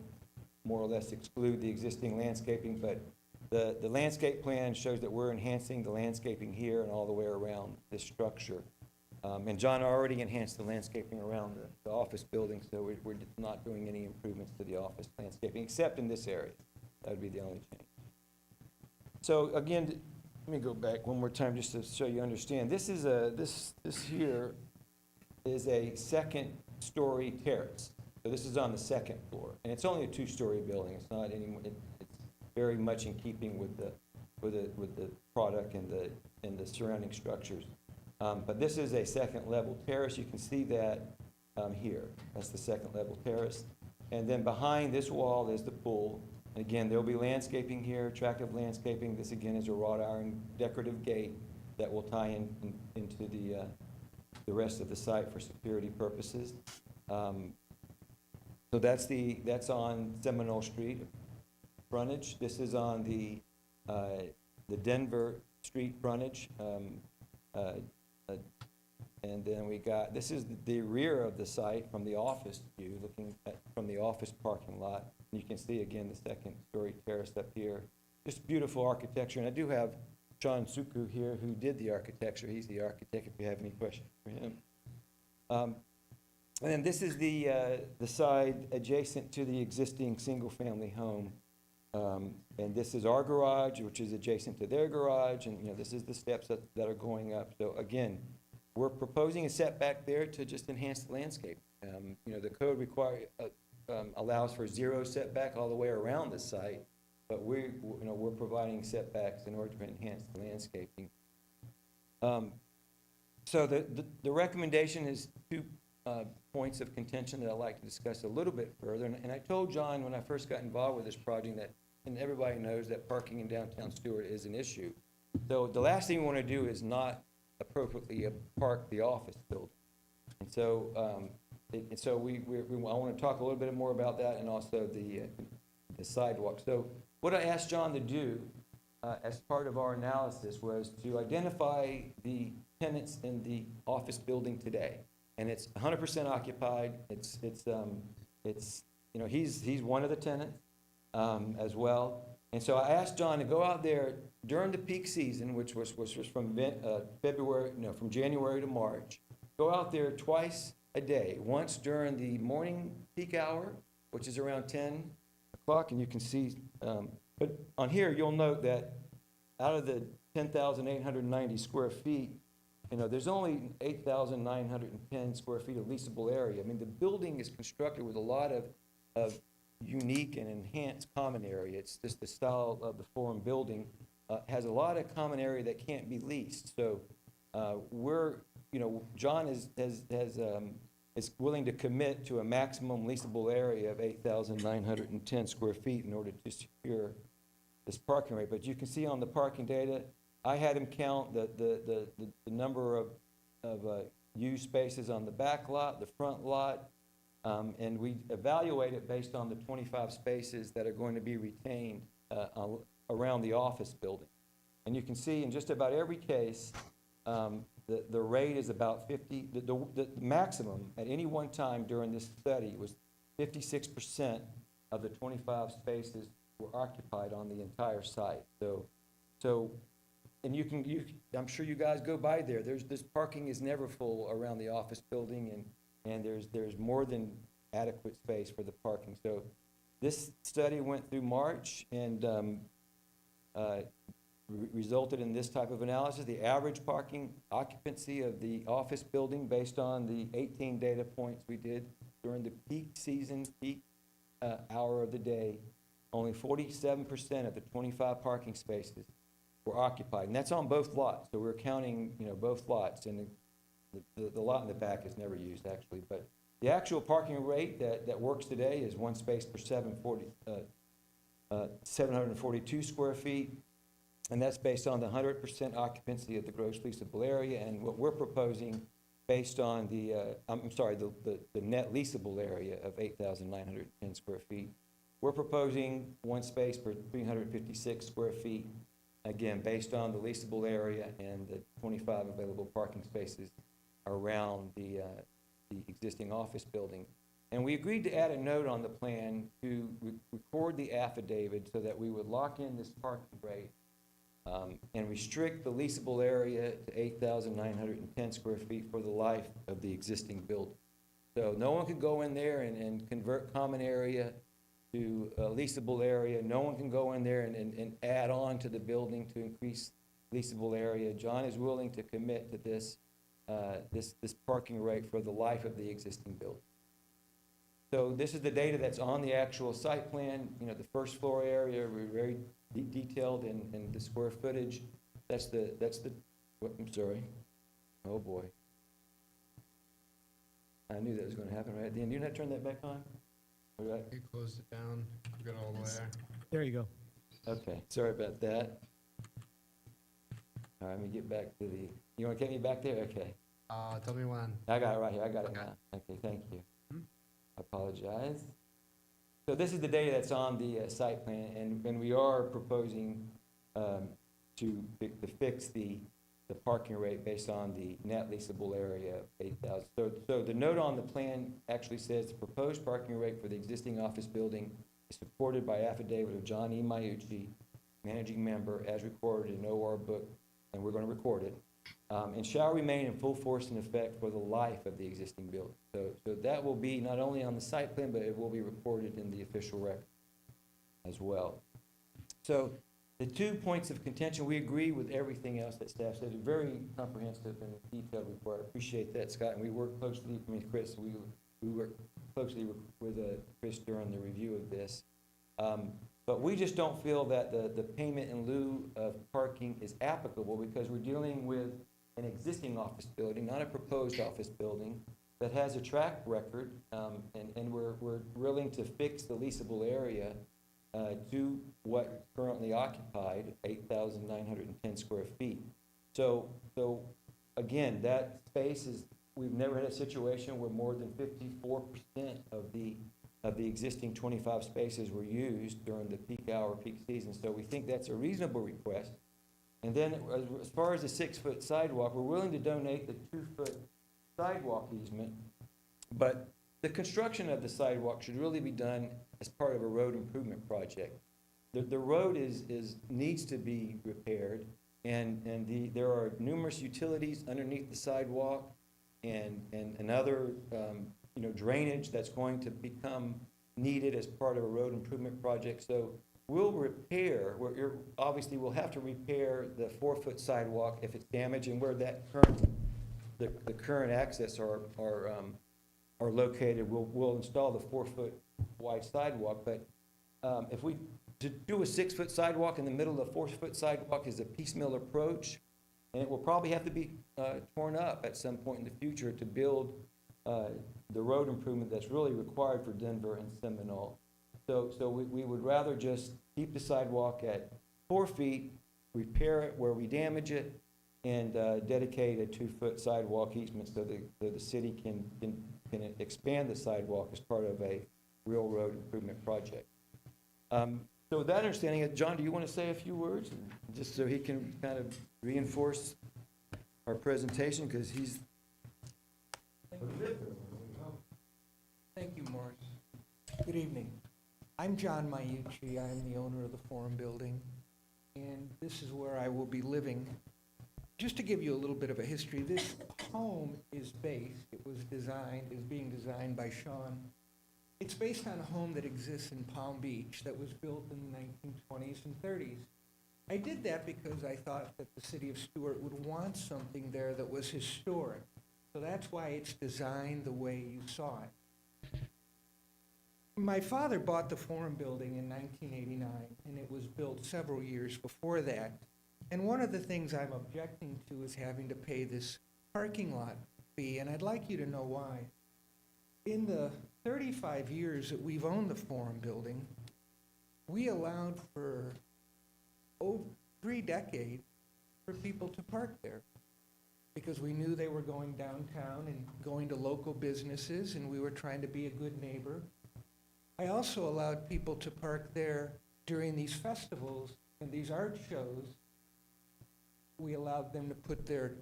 more or less exclude the existing landscaping, but the landscape plan shows that we're enhancing the landscaping here and all the way around this structure. And John already enhanced the landscaping around the office building, so we're not doing any improvements to the office landscaping, except in this area. That would be the only change. So again, let me go back one more time just to show you understand. This is this here is a second-story terrace. So this is on the second floor, and it's only a 2-story building. It's not any. It's very much in keeping with the product and the surrounding structures. But this is a second-level terrace. You can see that here. That's the second-level terrace. And then behind this wall is the pool. And again, there will be landscaping here, attractive landscaping. This again is a wrought iron decorative gate that will tie into the rest of the site for security purposes. So that's on Seminole Street frontage. This is on the Denver Street frontage. And then this is the rear of the site from the office view, looking from the office parking lot. And you can see again the second-story terrace up here. Just beautiful architecture. And I do have John Suku here who did the architecture. He's the architect if you have any questions for him. And then this is the side adjacent to the existing single-family home. And this is our garage, which is adjacent to their garage, and this is the steps that are going up. So again, we're proposing a setback there to just enhance the landscape. The code allows for 0 setback all the way around the site, but we're providing setbacks in order to enhance the landscaping. So the recommendation is 2 points of contention that I'd like to discuss a little bit further. And I told John when I first got involved with this project and everybody knows that parking in downtown Stuart is an issue. So the last thing we want to do is not appropriately park the office building. And so, I want to talk a little bit more about that and also the sidewalk. So what I asked John to do as part of our analysis was to identify the tenants in the office building today. And it's 100% occupied. It's you know, he's one of the tenants as well. And so I asked John to go out there during the peak season, which was from from January to March. Go out there twice a day, once during the morning peak hour, which is around 10 o'clock, and you can see, but on here, you'll note that out of the 10,890 square feet, you know, there's only 8,910 square feet of leasable area. I mean, the building is constructed with a lot of unique and enhanced common area. It's just the style of the foreign building has a lot of common area that can't be leased. So John is willing to commit to a maximum leasable area of 8,910 square feet in order to secure this parking rate. But you can see on the parking data, I had him count the number of used spaces on the back lot, the front lot, and we evaluate it based on the 25 spaces that are going to be retained around the office building. And you can see in just about every case, the rate is about 50, the maximum at any one time during this study was 56% of the 25 spaces were occupied on the entire site. So, and I'm sure you guys go by there. This parking is never full around the office building, and there's more than adequate space for the parking. So this study went through March and resulted in this type of analysis. The average parking occupancy of the office building based on the 18 data points we did during the peak season, peak hour of the day, only 47% of the 25 parking spaces were occupied. And that's on both lots. So we're counting, both lots. And the lot in the back is never used, actually. But the actual parking rate that works today is one space per 742 square feet. And that's based on the 100% occupancy of the gross leasable area. And what we're proposing based on the net leasable area of 8,910 square feet, we're proposing one space per 356 square feet, again, based on the leasable area and the 25 available parking spaces around the existing office building. And we agreed to add a note on the plan to record the affidavit so that we would lock in this parking rate and restrict the leasable area to 8,910 square feet for the life of the existing building. So no one can go in there and convert common area to a leasable area. No one can go in there and add on to the building to increase leasable area. John is willing to commit to this parking rate for the life of the existing building. So this is the data that's on the actual site plan. The first floor area, we're very detailed in the square footage. I'm sorry. Oh boy. I knew that was going to happen right at the end. You not turn that back on? All right. You closed it down, we got all the way there. There you go. Okay, sorry about that. All right, let me get back to you want to get me back there? Okay. Tell me when. I got it right here. I got it Okay. now. Okay, thank you. I apologize. So this is the data that's on the site plan, and we are proposing to fix the parking rate based on the net leasable area of 8,000. So the note on the plan actually says the proposed parking rate for the existing office building is supported by affidavit of John E. Maiucci, managing member, as recorded in OR book, and we're going to record it, and shall remain in full force and effect for the life of the existing building. So that will be not only on the site plan, but it will be recorded in the official record as well. So the 2 points of contention, we agree with everything else that staff said. It's very comprehensive and detailed report. I appreciate that, Scott. And we work closely, Chris, we work closely with Chris during the review of this. But we just don't feel that the payment in lieu of parking is applicable because we're dealing with an existing office building, not a proposed office building, that has a track record, and we're willing to fix the leasable area to what currently occupied, 8,910 square feet. So again, that space is, we've never had a situation where more than 54% of the existing 25 spaces were used during the peak hour, peak season. So we think that's a reasonable request. And then as far as the 6-foot sidewalk, we're willing to donate the 2-foot sidewalk easement, but the construction of the sidewalk should really be done as part of a road improvement project. The road needs to be repaired, and there are numerous utilities underneath the sidewalk and other, drainage that's going to become needed as part of a road improvement project. So we'll repair, obviously we'll have to repair the 4-foot sidewalk if it's damaged, and where that the current access are located, we'll install the 4-foot wide sidewalk. But to do a 6-foot sidewalk in the middle of the 4-foot sidewalk is a piecemeal approach, and it will probably have to be torn up at some point in the future to build the road improvement that's really required for Denver and Seminole. So we would rather just keep the sidewalk at 4 feet, repair it where we damage it, and dedicate a 2-foot sidewalk easement so the city can expand the sidewalk as part of a real road improvement project. So with that understanding, John, do you want to say a few words, just so he can kind of reinforce our presentation, because he's... Thank you, Morris. Good evening. I'm John Maiucci. I'm the owner of the Forum Building, and this is where I will be living. Just to give you a little bit of a history, this home is being designed by Sean. It's based on a home that exists in Palm Beach that was built in the 1920s and 30s. I did that because I thought that the city of Stuart would want something there that was historic. So that's why it's designed the way you saw it. My father bought the Forum Building in 1989, and it was built several years before that. And one of the things I'm objecting to is having to pay this parking lot fee, and I'd like you to know why. In the 35 years that we've owned the Forum Building, we allowed for 3 decades for people to park there, because we knew they were going downtown and going to local businesses, and we were trying to be a good neighbor. I also allowed people to park there during these festivals and these art shows. We allowed them to put their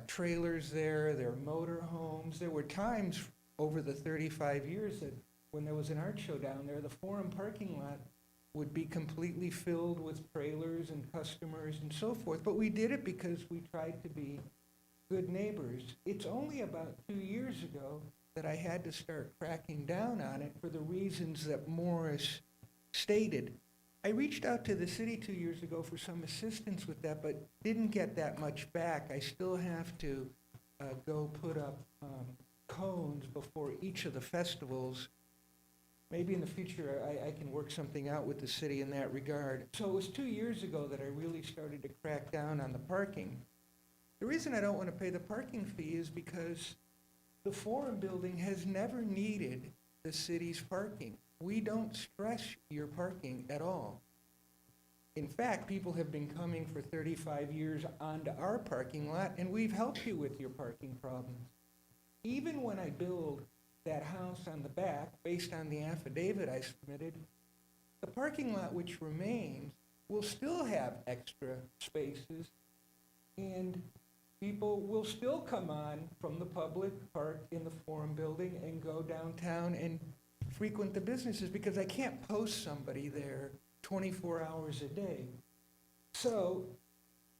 trailers there, their motor homes. There were times over the 35 years that when there was an art show down there, the Forum parking lot would be completely filled with trailers and customers and so forth. But we did it because we tried to be good neighbors. It's only about 2 years ago that I had to start cracking down on it for the reasons that Morris stated. I reached out to the city 2 years ago for some assistance with that, but didn't get that much back. I still have to go put up cones before each of the festivals. Maybe in the future I can work something out with the city in that regard. So it was 2 years ago that I really started to crack down on the parking. The reason I don't want to pay the parking fee is because the Forum Building has never needed the city's parking. We don't stress your parking at all. In fact, people have been coming for 35 years onto our parking lot, and we've helped you with your parking problems. Even when I build that house on the back, based on the affidavit I submitted, the parking lot which remains will still have extra spaces, and people will still come on from the public, park in the Forum Building, and go downtown and frequent the businesses, because I can't post somebody there 24 hours a day. So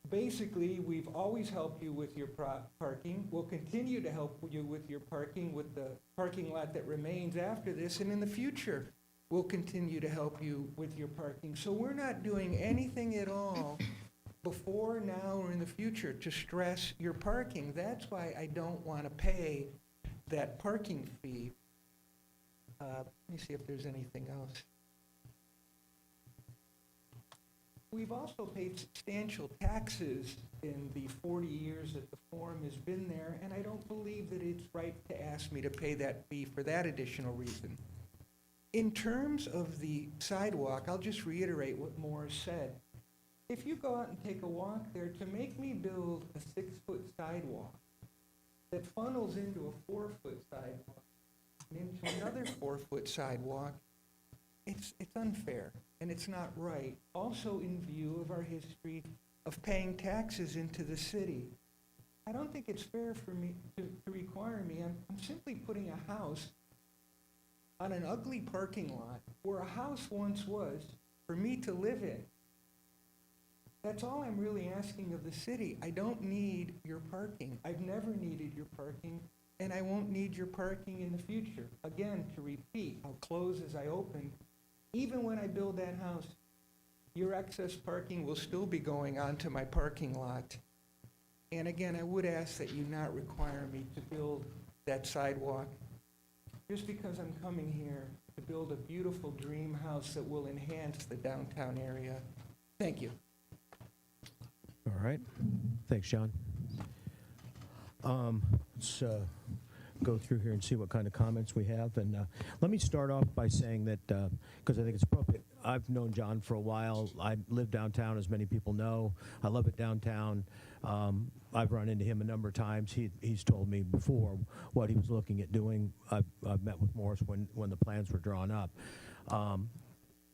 basically, we've always helped you with your parking. We'll continue to help you with your parking with the parking lot that remains after this, and in the future, we'll continue to help you with your parking. So we're not doing anything at all before, now, or in the future to stress your parking. That's why I don't want to pay that parking fee. Let me see if there's anything else. We've also paid substantial taxes in the 40 years that the Forum has been there, and I don't believe that it's right to ask me to pay that fee for that additional reason. In terms of the sidewalk, I'll just reiterate what Morris said. if you go out and take a walk there, to make me build a 6-foot sidewalk that funnels into a 4-foot sidewalk and into another 4-foot sidewalk, it's unfair and it's not right. Also in view of our history of paying taxes into the city. I don't think it's fair for me to require me. I'm simply putting a house on an ugly parking lot where a house once was for me to live in. That's all I'm really asking of the city. I don't need your parking. I've never needed your parking, and I won't need your parking in the future. Again, to repeat, I'll close as I open. Even when I build that house, your excess parking will still be going onto my parking lot. And again, I would ask that you not require me to build that sidewalk just because I'm coming here to build a beautiful dream house that will enhance the downtown area. Thank you. All right. Thanks, John. Let's go through here and see what kind of comments we have. And let me start off by saying that, because I think it's appropriate, I've known John for a while. I live downtown, as many people know. I love it downtown. I've run into him a number of times. He's told me before what he was looking at doing. I've met with Morris when the plans were drawn up.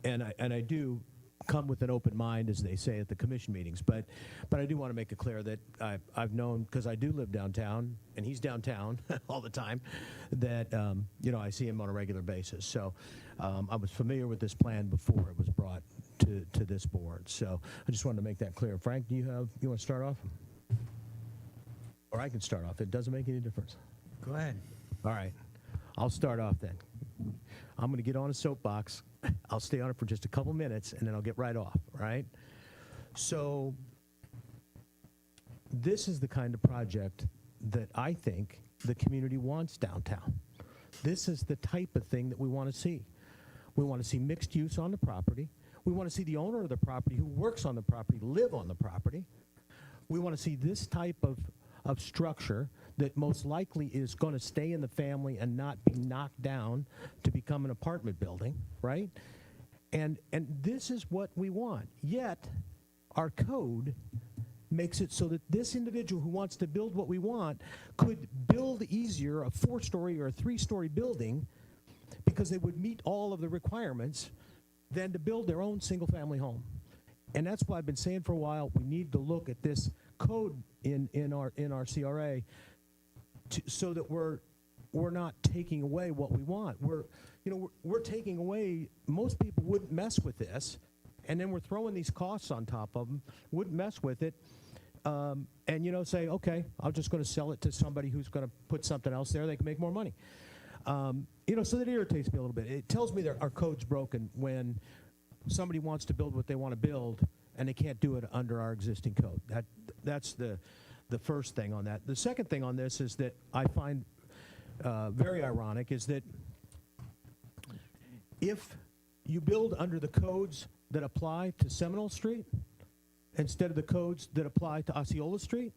And I do come with an open mind, as they say at the commission meetings. But I do want to make it clear that I've known, because I do live downtown, and he's downtown all the time, that I see him on a regular basis. So I was familiar with this plan before it was brought to this board. So I just wanted to make that clear. Frank, you want to start off? Or I can start off. It doesn't make any difference. Go ahead. All right. I'll start off then. I'm going to get on a soapbox. I'll stay on it for just a couple minutes, and then I'll get right off, right? So this is the kind of project that I think the community wants downtown. This is the type of thing that we want to see. We want to see mixed use on the property. We want to see the owner of the property who works on the property live on the property. We want to see this type of structure that most likely is going to stay in the family and not be knocked down to become an apartment building, right? And this is what we want. Yet, our code makes it so that this individual who wants to build what we want could build easier a 4-story or a 3-story building because they would meet all of the requirements than to build their own single-family home. And that's why I've been saying for a while, we need to look at this code in our CRA so that we're not taking away what we want. We're taking away, most people wouldn't mess with this, and then we're throwing these costs on top of them, wouldn't mess with it, and say, okay, I'm just going to sell it to somebody who's going to put something else there, they can make more money. So that irritates me a little bit. It tells me that our code's broken when somebody wants to build what they want to build and they can't do it under our existing code. That's the first thing on that. The second thing on this is that I find very ironic is that if you build under the codes that apply to Seminole Street instead of the codes that apply to Osceola Street,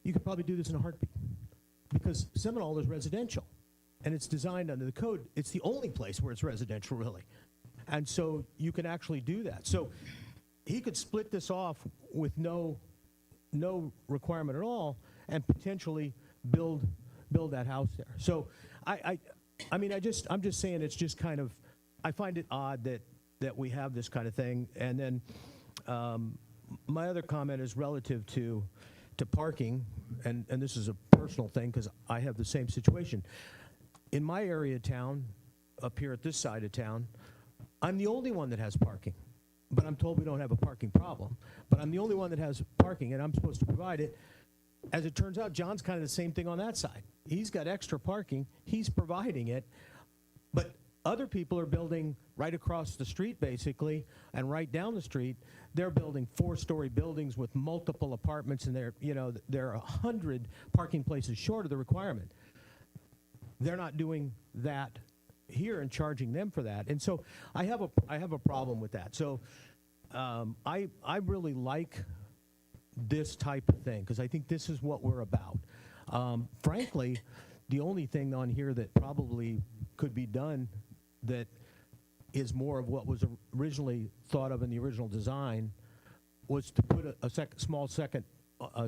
you could probably do this in a heartbeat because Seminole is residential and it's designed under the code. It's the only place where it's residential, really. And so you can actually do that. So he could split this off with no requirement at all and potentially build that house there. So I'm just saying it's just kind of, I find it odd that we have this kind of thing. And then my other comment is relative to parking, and this is a personal thing because I have the same situation. In my area of town, up here at this side of town, I'm the only one that has parking. But I'm told we don't have a parking problem. But I'm the only one that has parking, and I'm supposed to provide it. As it turns out, John's kind of the same thing on that side. He's got extra parking. He's providing it. But other people are building right across the street, basically, and right down the street. They're building 4-story buildings with multiple apartments, and they're 100 parking places short of the requirement. They're not doing that here and charging them for that. And so I have a problem with that. So I really like this type of thing because I think this is what we're about. Frankly, the only thing on here that probably could be done that is more of what was originally thought of in the original design was to put a small second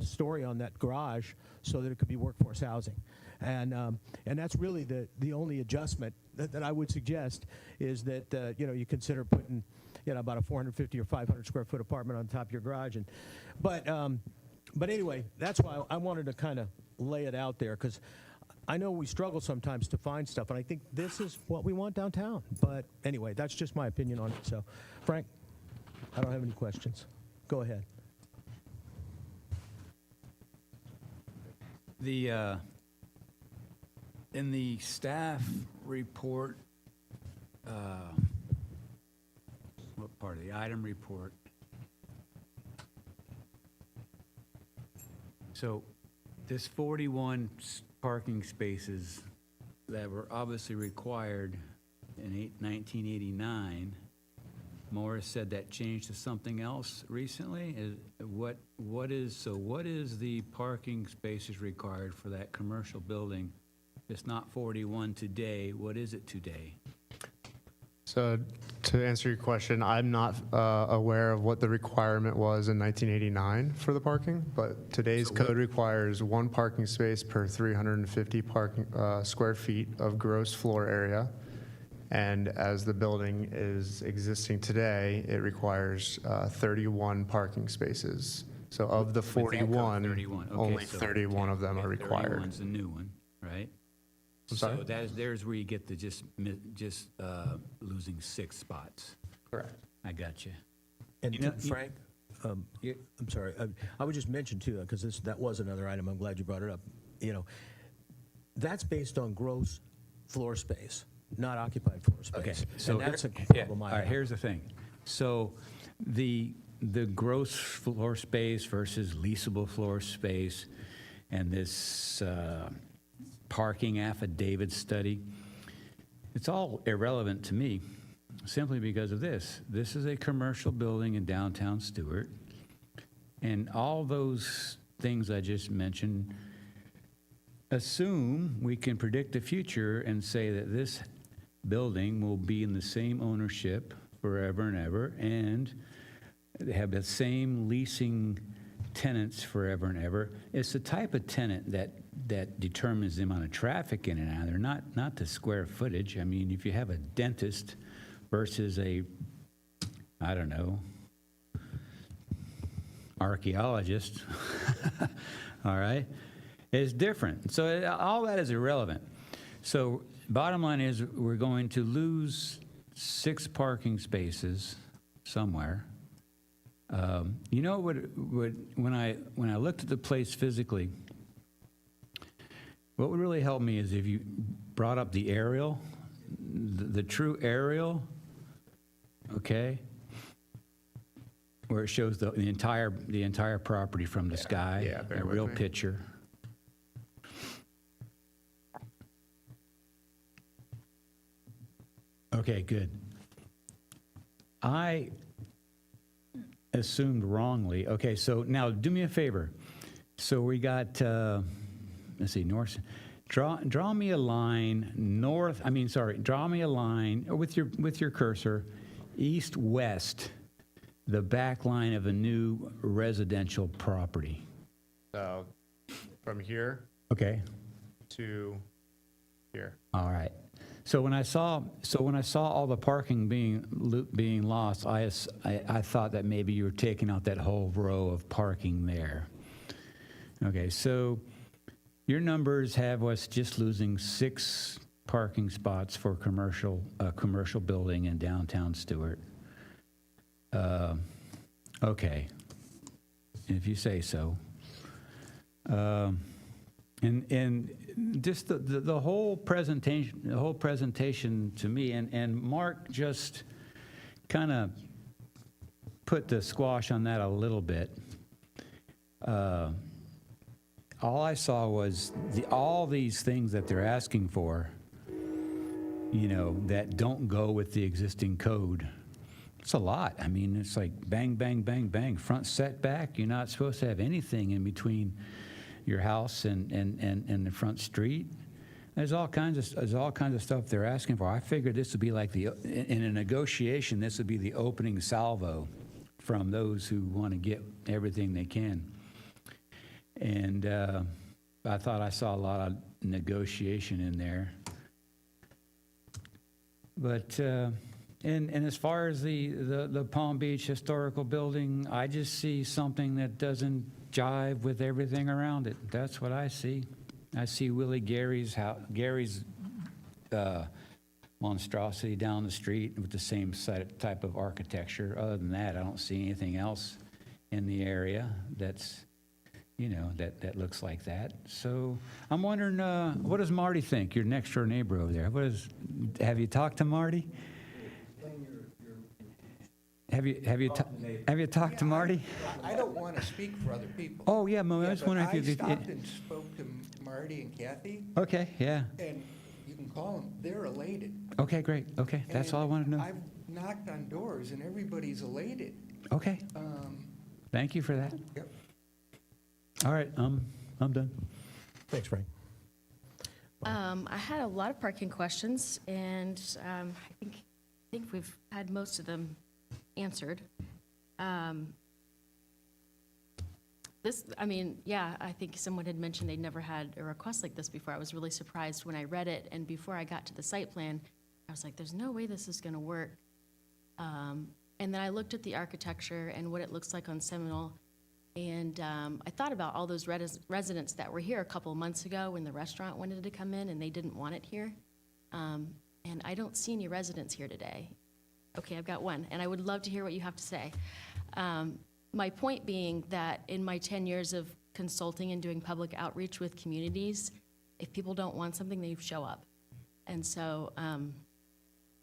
story on that garage so that it could be workforce housing. And that's really the only adjustment that I would suggest is that, you consider putting, about a 450 or 500 square foot apartment on top of your garage. But anyway, that's why I wanted to kind of lay it out there, because I know we struggle sometimes to find stuff, and I think this is what we want downtown. But anyway, that's just my opinion on it. So, Frank, I don't have any questions. Go ahead. In the staff report, what part of the item report? So this 41 parking spaces that were obviously required in 1989, Morris said that changed to something else recently? What is the parking spaces required for that commercial building? It's not 41 today. What is it today? So to answer your question, I'm not aware of what the requirement was in 1989 for the parking, but today's code requires 1 parking space per 350 square feet of gross floor area. And as the building is existing today, it requires 31 parking spaces. So of the 41, 31. Okay, only so 31 of them are required. 31's the new one, right? I'm sorry? So there's where you get the just losing 6 spots. Correct. I got you. And You know, Frank, I'm sorry. I would just mention too, because that was another item. I'm glad you brought it up. That's based on gross floor space, not occupied floor space. Okay, so that's a yeah, problem. all right, here's the thing. So the gross floor space versus leasable floor space and this parking affidavit study, it's all irrelevant to me simply because of this. This is a commercial building in downtown Stuart, and all those things I just mentioned assume we can predict the future and say that this building will be in the same ownership forever and ever, and they have the same leasing tenants forever and ever. It's the type of tenant that determines the amount of traffic in and out there, not the square footage. I mean, if you have a dentist versus a, I don't know, archaeologist, all right, it's different. So all that is irrelevant. So bottom line is we're going to lose 6 parking spaces somewhere. You know what? When I looked at the place physically, what would really help me is if you brought up the aerial, the true aerial, okay, where it shows the entire property from the sky, yeah, bear a with real me. picture. Okay, good. I assumed wrongly. Okay, so now do me a favor. So we got, let's see, north. Draw me a line north. Draw me a line with your cursor, east-west, the back line of a new residential property. So from here Okay. to here. All right. So when I saw all the parking being lost, I thought that maybe you were taking out that whole row of parking there. Okay, so your numbers have us just losing 6 parking spots for commercial building in downtown Stuart. Okay, if you say so. And just the whole presentation to me, and Mark just kind of put the squash on that a little bit. All I saw was all these things that they're asking for, that don't go with the existing code. It's a lot. I mean, it's like bang, bang, bang, bang. Front setback, you're not supposed to have anything in between your house and the front street. There's all kinds of stuff they're asking for. I figured this would be like in a negotiation, this would be the opening salvo from those who want to get everything they can. And I thought I saw a lot of negotiation in there. But, and as far as the Palm Beach Historical Building, I just see something that doesn't jive with everything around it. That's what I see. I see Willie Gary's monstrosity down the street with the same type of architecture. Other than that, I don't see anything else in the area that's, that looks like that. So I'm wondering, what does Marty think, your next door neighbor over there? Have you talked to Marty? Have you talked to Marty? I don't want to speak for other people. Oh, yeah, Mo, I was but wondering if you I could. stopped and spoke to Marty and Kathy, Okay, yeah. and you can call them, they're elated. Okay, great. Okay, that's all I wanted to know. I've knocked on doors, and everybody's elated. Okay, thank you for that. Yep. All right, I'm done. Thanks, Frank. I had a lot of parking questions, and I think we've had most of them answered. I think someone had mentioned they'd never had a request like this before. I was really surprised when I read it, and before I got to the site plan, I was like, there's no way this is gonna work. And then I looked at the architecture and what it looks like on Seminole, and I thought about all those residents that were here a couple of months ago when the restaurant wanted to come in and they didn't want it here. And I don't see any residents here today. Okay, I've got one, and I would love to hear what you have to say. My point being that in my 10 years of consulting and doing public outreach with communities, if people don't want something, they show up. And so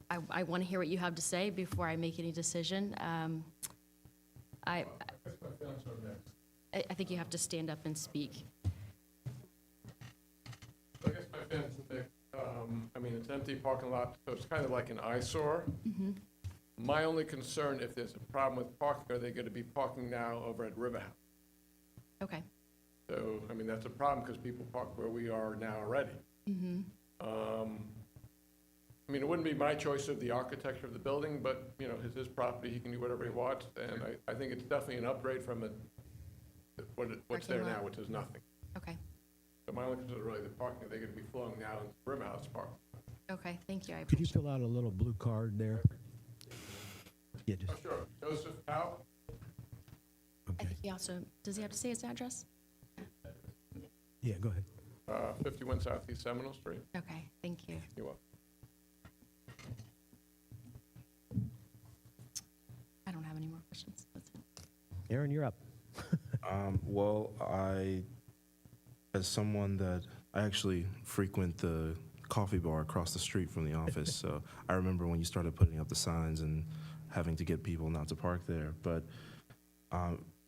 I want to hear what you have to say before I make any decision. I think you have to stand up and speak. I guess my feelings are mixed. It's empty parking lot, so it's kind of like an eyesore. My only concern, if there's a problem with parking, are they going to be parking now over at River House? Okay. So, that's a problem because people park where we are now already. It wouldn't be my choice of the architecture of the building, but, it's his property, he can do whatever he wants, and I think it's definitely an upgrade from what's Parking there lot. now, which is nothing. Okay. So my only concern is really the parking, they're going to be flowing now in River House Park. Okay, thank you. I Could you appreciate fill out a little blue card there? Yeah, just, Oh, sure. Joseph Powell? I okay. think he also, does he have to say his address? Yeah, go ahead. 51 Southeast Seminole Street. Okay, thank you. You're welcome. I don't have any more questions. That's it. Aaron, you're up. As someone that I actually frequent the coffee bar across the street from the office, so I remember when you started putting up the signs and having to get people not to park there. But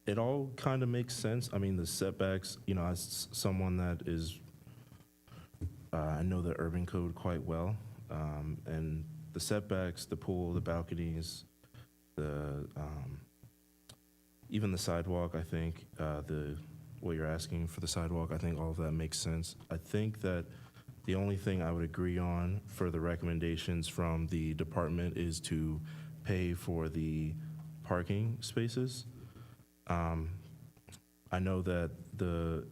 it all kind of makes sense. The setbacks, as someone that is, I know the urban code quite well, and the setbacks, the pool, the balconies, even the sidewalk, I think, what you're asking for the sidewalk, I think all of that makes sense. I think that the only thing I would agree on for the recommendations from the department is to pay for the parking spaces. I know that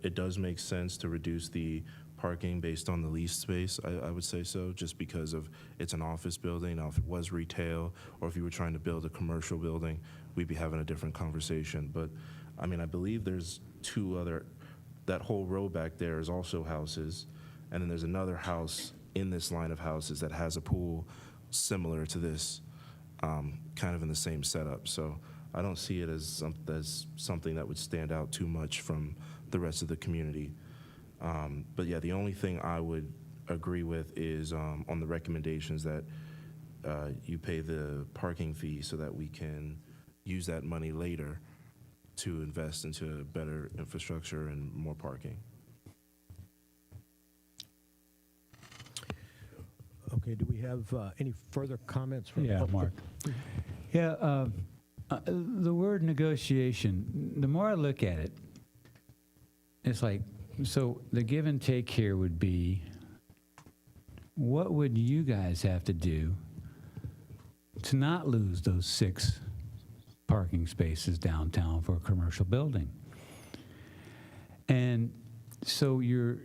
it does make sense to reduce the parking based on the leased space, I would say so, just because of it's an office building. Now, if it was retail or if you were trying to build a commercial building, we'd be having a different conversation. But, I believe there's that whole row back there is also houses. And then there's another house in this line of houses that has a pool similar to this, kind of in the same setup. So I don't see it as something that would stand out too much from the rest of the community. But yeah, the only thing I would agree with is on the recommendations that you pay the parking fee so that we can use that money later to invest into better infrastructure and more parking. Okay, do we have any further comments from? Yeah, Mark. Yeah, the word negotiation, the more I look at it, it's like, so the give and take here would be, what would you guys have to do to not lose those 6 parking spaces downtown for a commercial building. And so you've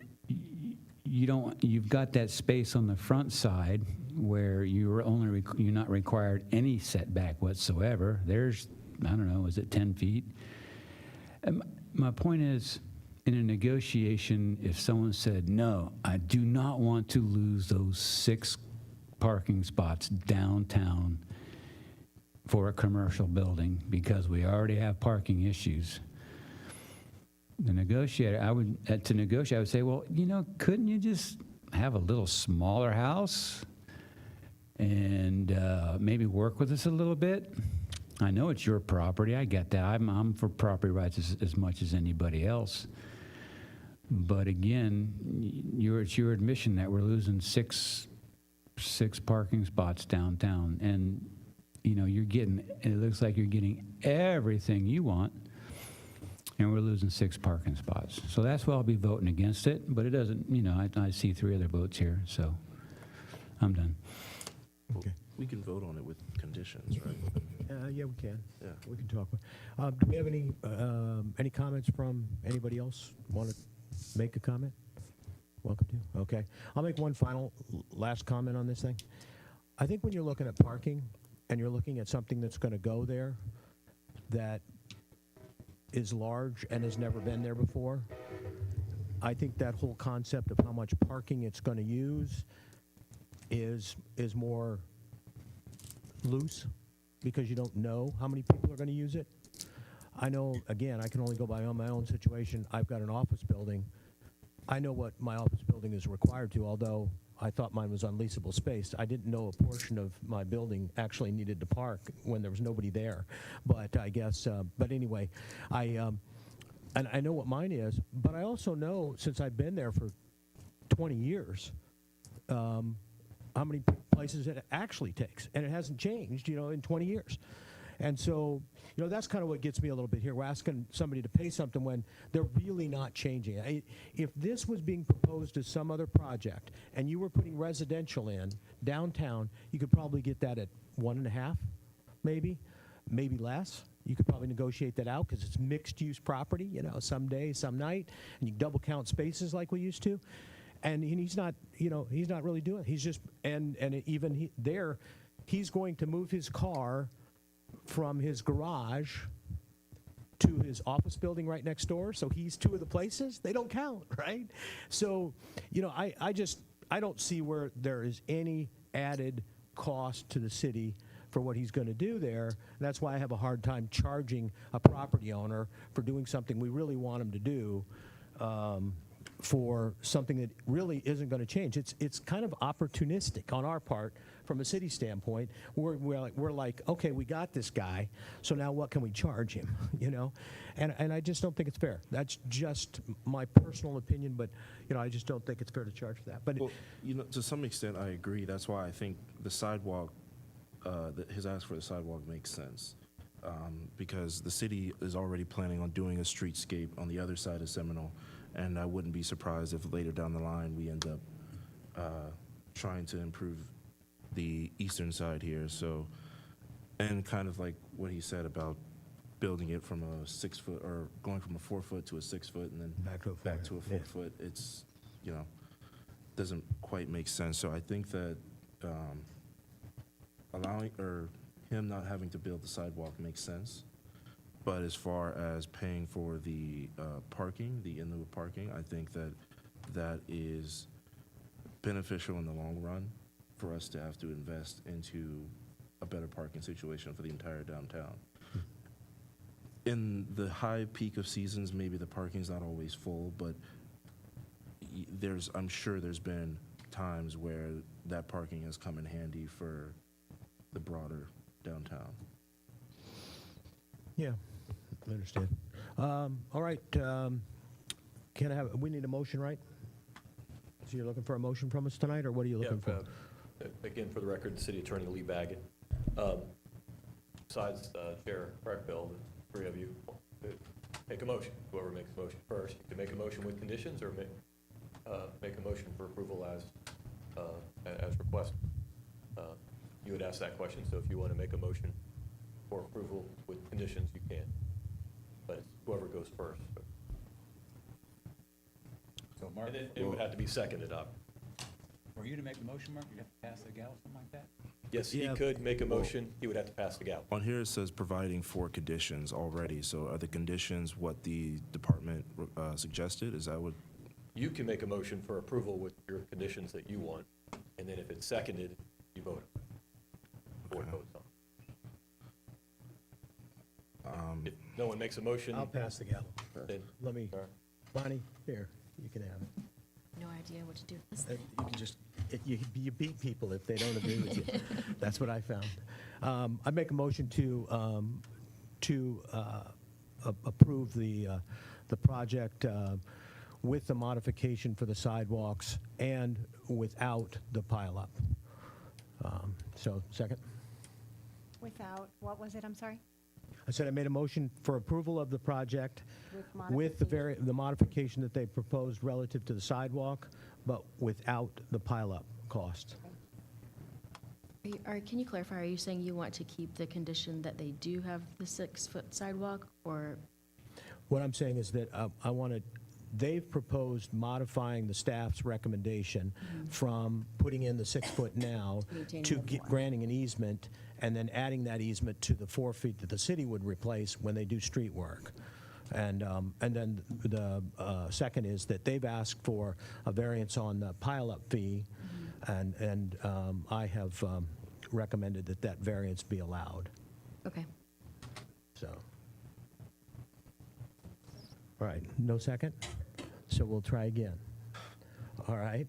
got that space on the front side where you're not required any setback whatsoever. There's, I don't know, is it 10 feet? My point is, in a negotiation, if someone said, no, I do not want to lose those 6 parking spots downtown for a commercial building because we already have parking issues, the negotiator, I would say, well, couldn't you just have a little smaller house and maybe work with us a little bit? I know it's your property. I get that. I'm for property rights as much as anybody else. But again, it's your admission that we're losing six parking spots downtown, and it looks like you're getting everything you want, and we're losing 6 parking spots. So that's why I'll be voting against it. But it doesn't. I see 3 other votes here, so I'm done. Okay. We can vote on it with conditions, right? Yeah, we can. Yeah. We can talk. Do we have any comments from anybody else? Want to make a comment? Welcome to. Okay. I'll make one last comment on this thing. I think when you're looking at parking and you're looking at something that's going to go there that is large and has never been there before, I think that whole concept of how much parking it's going to use is more loose because you don't know how many people are going to use it. I know, again, I can only go by on my own situation. I've got an office building. I know what my office building is required to, although I thought mine was unleasable space. I didn't know a portion of my building actually needed to park when there was nobody there. But I guess, but anyway, and I know what mine is, but I also know, since I've been there for 20 years, how many places it actually takes. And it hasn't changed, in 20 years. And so, that's kind of what gets me a little bit here. We're asking somebody to pay something when they're really not changing. If this was being proposed as some other project and you were putting residential in downtown, you could probably get that at 1.5, maybe less. You could probably negotiate that out because it's mixed-use property, some day, some night, and you double count spaces like we used to. And he's not, he's not really doing it. He's just, he's going to move his car from his garage to his office building right next door. So he's 2 of the places. They don't count, right? So, I don't see where there is any added cost to the city for what he's going to do there. And that's why I have a hard time charging a property owner for doing something we really want him to do, for something that really isn't going to change. It's kind of opportunistic on our part from a city standpoint. We're like, okay, we got this guy, so now what can we charge him? And I just don't think it's fair. That's just my personal opinion, but I just don't think it's fair to charge for that. But to some extent, I agree. That's why I think the sidewalk, his ask for the sidewalk makes sense. Because the city is already planning on doing a streetscape on the other side of Seminole. And I wouldn't be surprised if later down the line we end up trying to improve the eastern side here. So, and kind of like what he said about building it from a 6 foot, or going from a 4 foot to a 6 foot, and then back to a 4 foot. It's, doesn't quite make sense. So I think that allowing, or him not having to build the sidewalk makes sense. But as far as paying for the parking, the in lieu of parking, I think that is beneficial in the long run for us to have to invest into a better parking situation for the entire downtown. In the high peak of seasons, maybe the parking's not always full, but I'm sure there's been times where that parking has come in handy for the broader downtown. yeah, I understand. All right, we need a motion, right? So you're looking for a motion from us tonight, or what are you looking for? Again, for the record, the city attorney Lee Baggett. Besides Chair Brackbill, the 3 of you make a motion. Whoever makes a motion first, you can make a motion with conditions, or make a motion for approval as requested. You would ask that question, so if you want to make a motion for approval with conditions, you can. But it's whoever goes first. So Mark, And it would have to be seconded up. for you to make the motion, Mark, you have to pass the gavel, something like that? Yes, he Yeah. could make a motion, he would have to pass the gavel. On here, it says providing 4 conditions already, so are the conditions what the department suggested? Is that what? You can make a motion for approval with your conditions that you want, and then if it's seconded, you vote. Board Okay. votes on. If no one makes a motion, I'll pass the gavel. then, Let me, all right. Bonnie, here, you can have it. No idea what to do with this. You can just, you beat people if they don't agree with you. That's what I found. I make a motion to approve the project with the modification for the sidewalks and without the pileup. So, second? Without, what was it, I'm sorry? I said I made a motion for approval of the project With with the modification that they proposed relative to the sidewalk, but without the pileup cost. Can you clarify, are you saying you want to keep the condition that they do have the 6-foot sidewalk, or? What I'm saying is that I wanted, they've proposed modifying the staff's recommendation from putting in the 6-foot now Maintaining to the 4. granting an easement and then adding that easement to the 4 feet that the city would replace when they do street work. And then the second is that they've asked for a variance on the pileup fee, and I have recommended that that variance be allowed. Okay. So, all right, no second? So we'll try again. All right.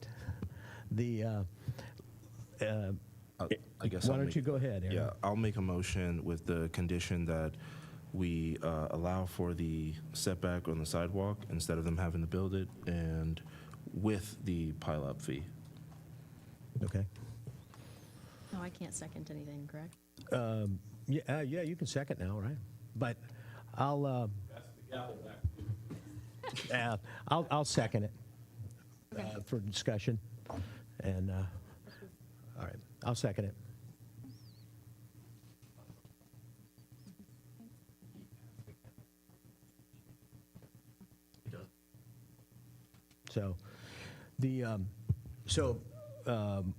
I guess Why I'll don't make- you go ahead, Aaron? Yeah, I'll make a motion with the condition that we allow for the setback on the sidewalk instead of them having to build it, and with the pileup fee. Okay. No, I can't second anything, correct? Yeah, you can second now, right? But I'll, I'll second it for discussion. And, all right, I'll second it. So,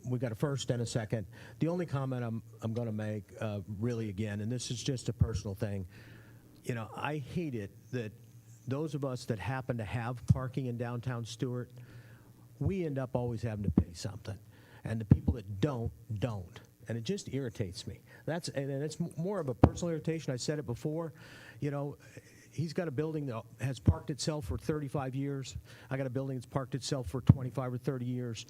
we got a first and a second. The only comment I'm going to make, really again, and this is just a personal thing, you know, I hate it that those of us that happen to have parking in downtown Stuart, we end up always having to pay something, and the people that don't, and it just irritates me. And it's more of a personal irritation. I said it before, you know. He's got a building that has parked itself for 35 years. I got a building that's parked itself for 25 or 30 years.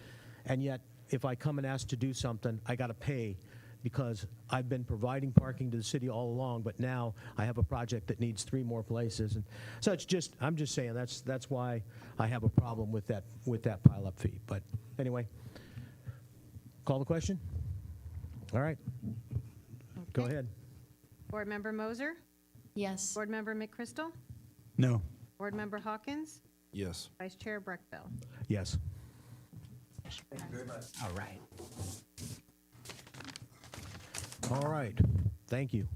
And yet, if I come and ask to do something, I got to pay because I've been providing parking to the city all along, but now I have a project that needs 3 more places. And so it's just, I'm just saying that's why I have a problem with that pileup fee. But anyway, call the question? All right. Go Okay. ahead. Board Member Moser? Yes. Board Member McChrystal? No. Board Member Hawkins? Yes. Vice Chair Breckville? Yes. All right. All right. Thank you.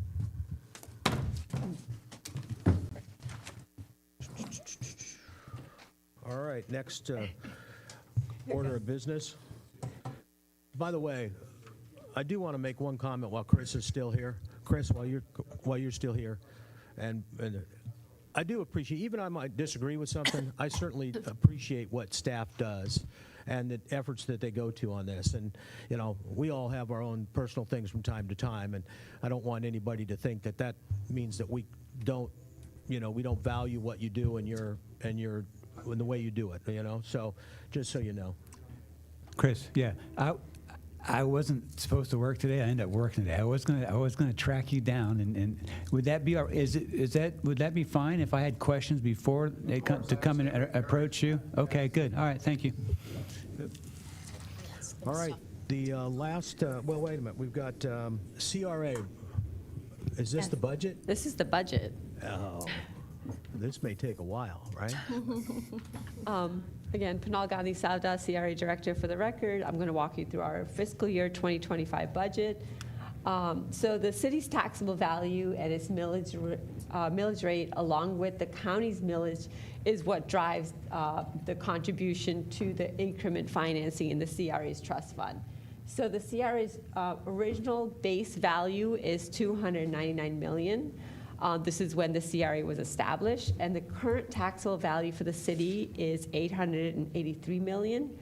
All right, next order of business. By the way, I do want to make one comment while Chris is still here. Chris, while you're still here, and I do appreciate, even I might disagree with something, I certainly appreciate what staff does and the efforts that they go to on this. And, you know, we all have our own personal things from time to time, and I don't want anybody to think that that means that we don't, you know, we don't value what you do and the way you do it, you know? So, just so you know. Chris, yeah, I wasn't supposed to work today. I ended up working today. I was gonna track you down, and would that be would that be fine if I had questions before they come and approach you? Okay, good. All right, thank you. All right, the last, well, wait a minute, we've got CRA. Is this the budget? This is the budget. Oh, this may take a while, right? Again, Panal Gandhi Savda, CRA Director for the record. I'm going to walk you through our fiscal year 2025 budget. So the city's taxable value and its millage rate, along with the county's millage, is what drives the contribution to the increment financing in the CRA's trust fund. So the CRA's original base value is $299 million. This is when the CRA was established, and the current taxable value for the city is $883 million.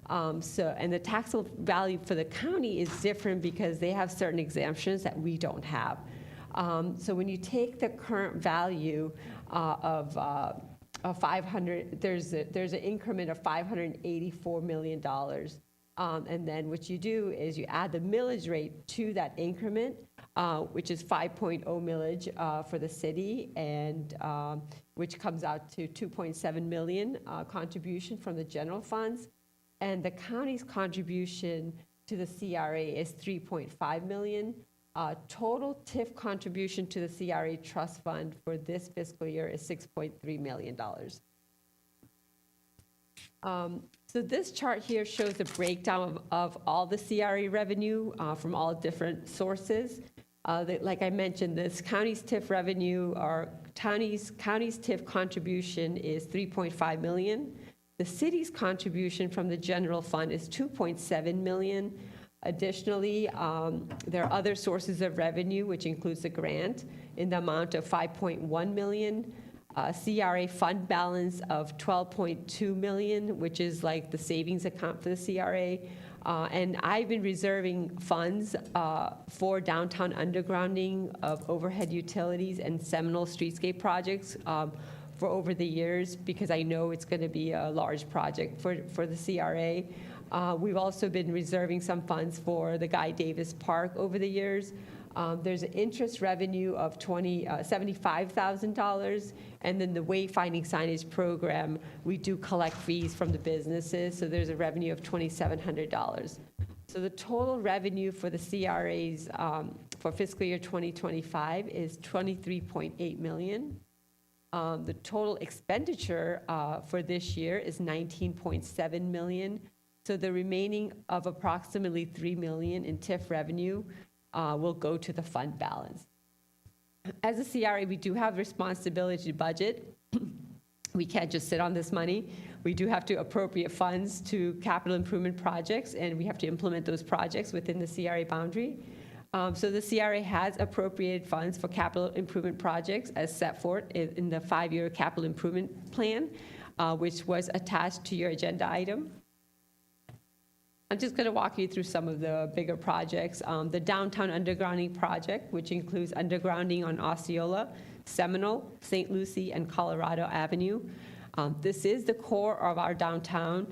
And the taxable value for the county is different because they have certain exemptions that we don't have. So when you take the current value of 500, there's an increment of $584 million. And then what you do is you add the millage rate to that increment, which is 5.0 millage for the city, and which comes out to 2.7 million contribution from the general funds. And the county's contribution to the CRA is 3.5 million. Total TIF contribution to the CRA trust fund for this fiscal year is $6.3 million. So this chart here shows the breakdown of all the CRA revenue from all different sources. Like I mentioned, this county's TIF revenue, or county's TIF contribution is 3.5 million. The city's contribution from the general fund is 2.7 million. Additionally, there are other sources of revenue, which includes the grant in the amount of 5.1 million, CRA fund balance of 12.2 million, which is like the savings account for the CRA. And I've been reserving funds for downtown undergrounding of overhead utilities and Seminole streetscape projects for over the years, because I know it's going to be a large project for the CRA. We've also been reserving some funds for the Guy Davis Park over the years. There's an interest revenue of $75,000, and then the wayfinding signage program, we do collect fees from the businesses, so there's a revenue of $2,700. So the total revenue for the CRAs for fiscal year 2025 is $23.8 million. The total expenditure for this year is $19.7 million. So the remaining of approximately $3 million in TIF revenue will go to the fund balance. As a CRA, we do have responsibility to budget. We can't just sit on this money. We do have to appropriate funds to capital improvement projects, and we have to implement those projects within the CRA boundary. So the CRA has appropriated funds for capital improvement projects as set forth in the 5-year capital improvement plan, which was attached to your agenda item. I'm just going to walk you through some of the bigger projects. The downtown undergrounding project, which includes undergrounding on Osceola, Seminole, St. Lucie, and Colorado Avenue. This is the core of our downtown.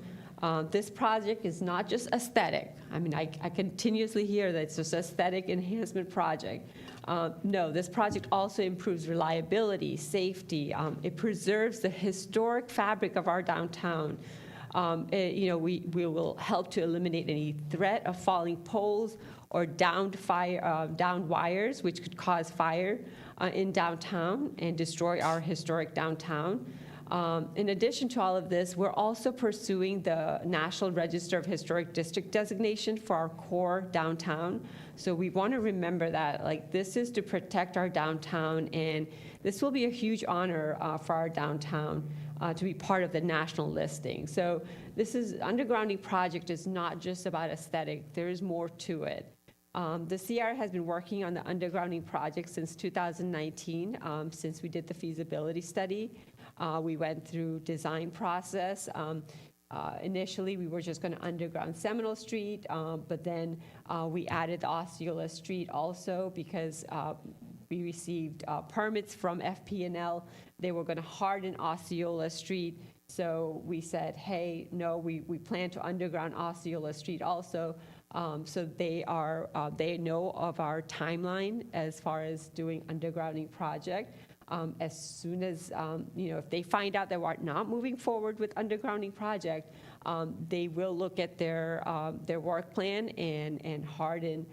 This project is not just aesthetic. I mean, I continuously hear that it's just aesthetic enhancement project. No, this project also improves reliability, safety. It preserves the historic fabric of our downtown. We will help to eliminate any threat of falling poles or downed wires, which could cause fire in downtown and destroy our historic downtown. In addition to all of this, we're also pursuing the National Register of Historic District designation for our core downtown. So we want to remember that, like, this is to protect our downtown, and this will be a huge honor for our downtown to be part of the national listing. So undergrounding project is not just about aesthetic. There is more to it. The CR has been working on the undergrounding project since 2019, since we did the feasibility study. We went through design process. Initially, we were just going to underground Seminole Street, but then we added the Osceola Street also because we received permits from FP&L. They were going to harden Osceola Street. So we said, hey, no, we plan to underground Osceola Street also. So they know of our timeline as far as doing undergrounding project. As soon as, if they find out that we're not moving forward with undergrounding project, they will look at their work plan and harden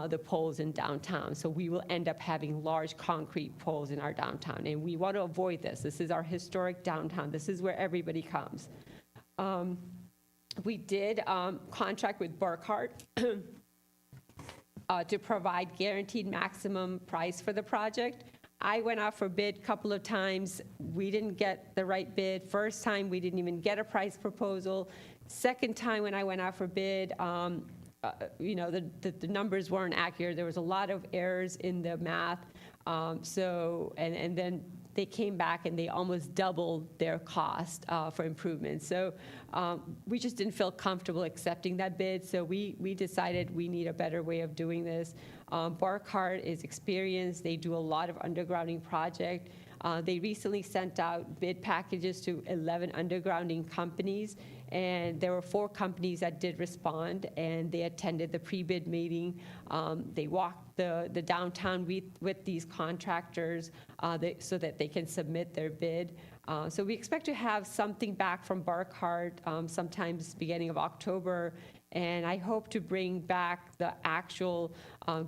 the poles in downtown. So we will end up having large concrete poles in our downtown, and we want to avoid this. This is our historic downtown. This is where everybody comes. We did contract with Burkhart to provide guaranteed maximum price for the project. I went out for bid a couple of times. We didn't get the right bid. First time, we didn't even get a price proposal. Second time, when I went out for bid, the numbers weren't accurate. There was a lot of errors in the math. And then they came back and they almost doubled their cost for improvements. So we just didn't feel comfortable accepting that bid. So we decided we need a better way of doing this. Barkhart is experienced. They do a lot of undergrounding project. They recently sent out bid packages to 11 undergrounding companies, and there were 4 companies that did respond, and they attended the pre-bid meeting. They walked the downtown with these contractors so that they can submit their bid. So we expect to have something back from Barkhart sometimes beginning of October, and I hope to bring back the actual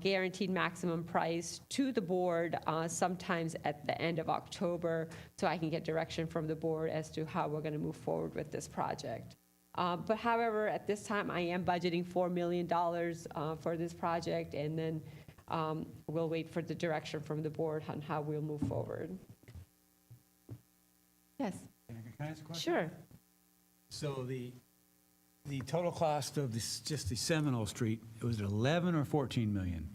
guaranteed maximum price to the board sometimes at the end of October, so I can get direction from the board as to how we're going to move forward with this project. But however, at this time, I am budgeting $4 million for this project, and then we'll wait for the direction from the board on how we'll move forward. Yes, Can I ask a question? sure. So the total cost of just the Seminole Street, was it 11 or 14 million?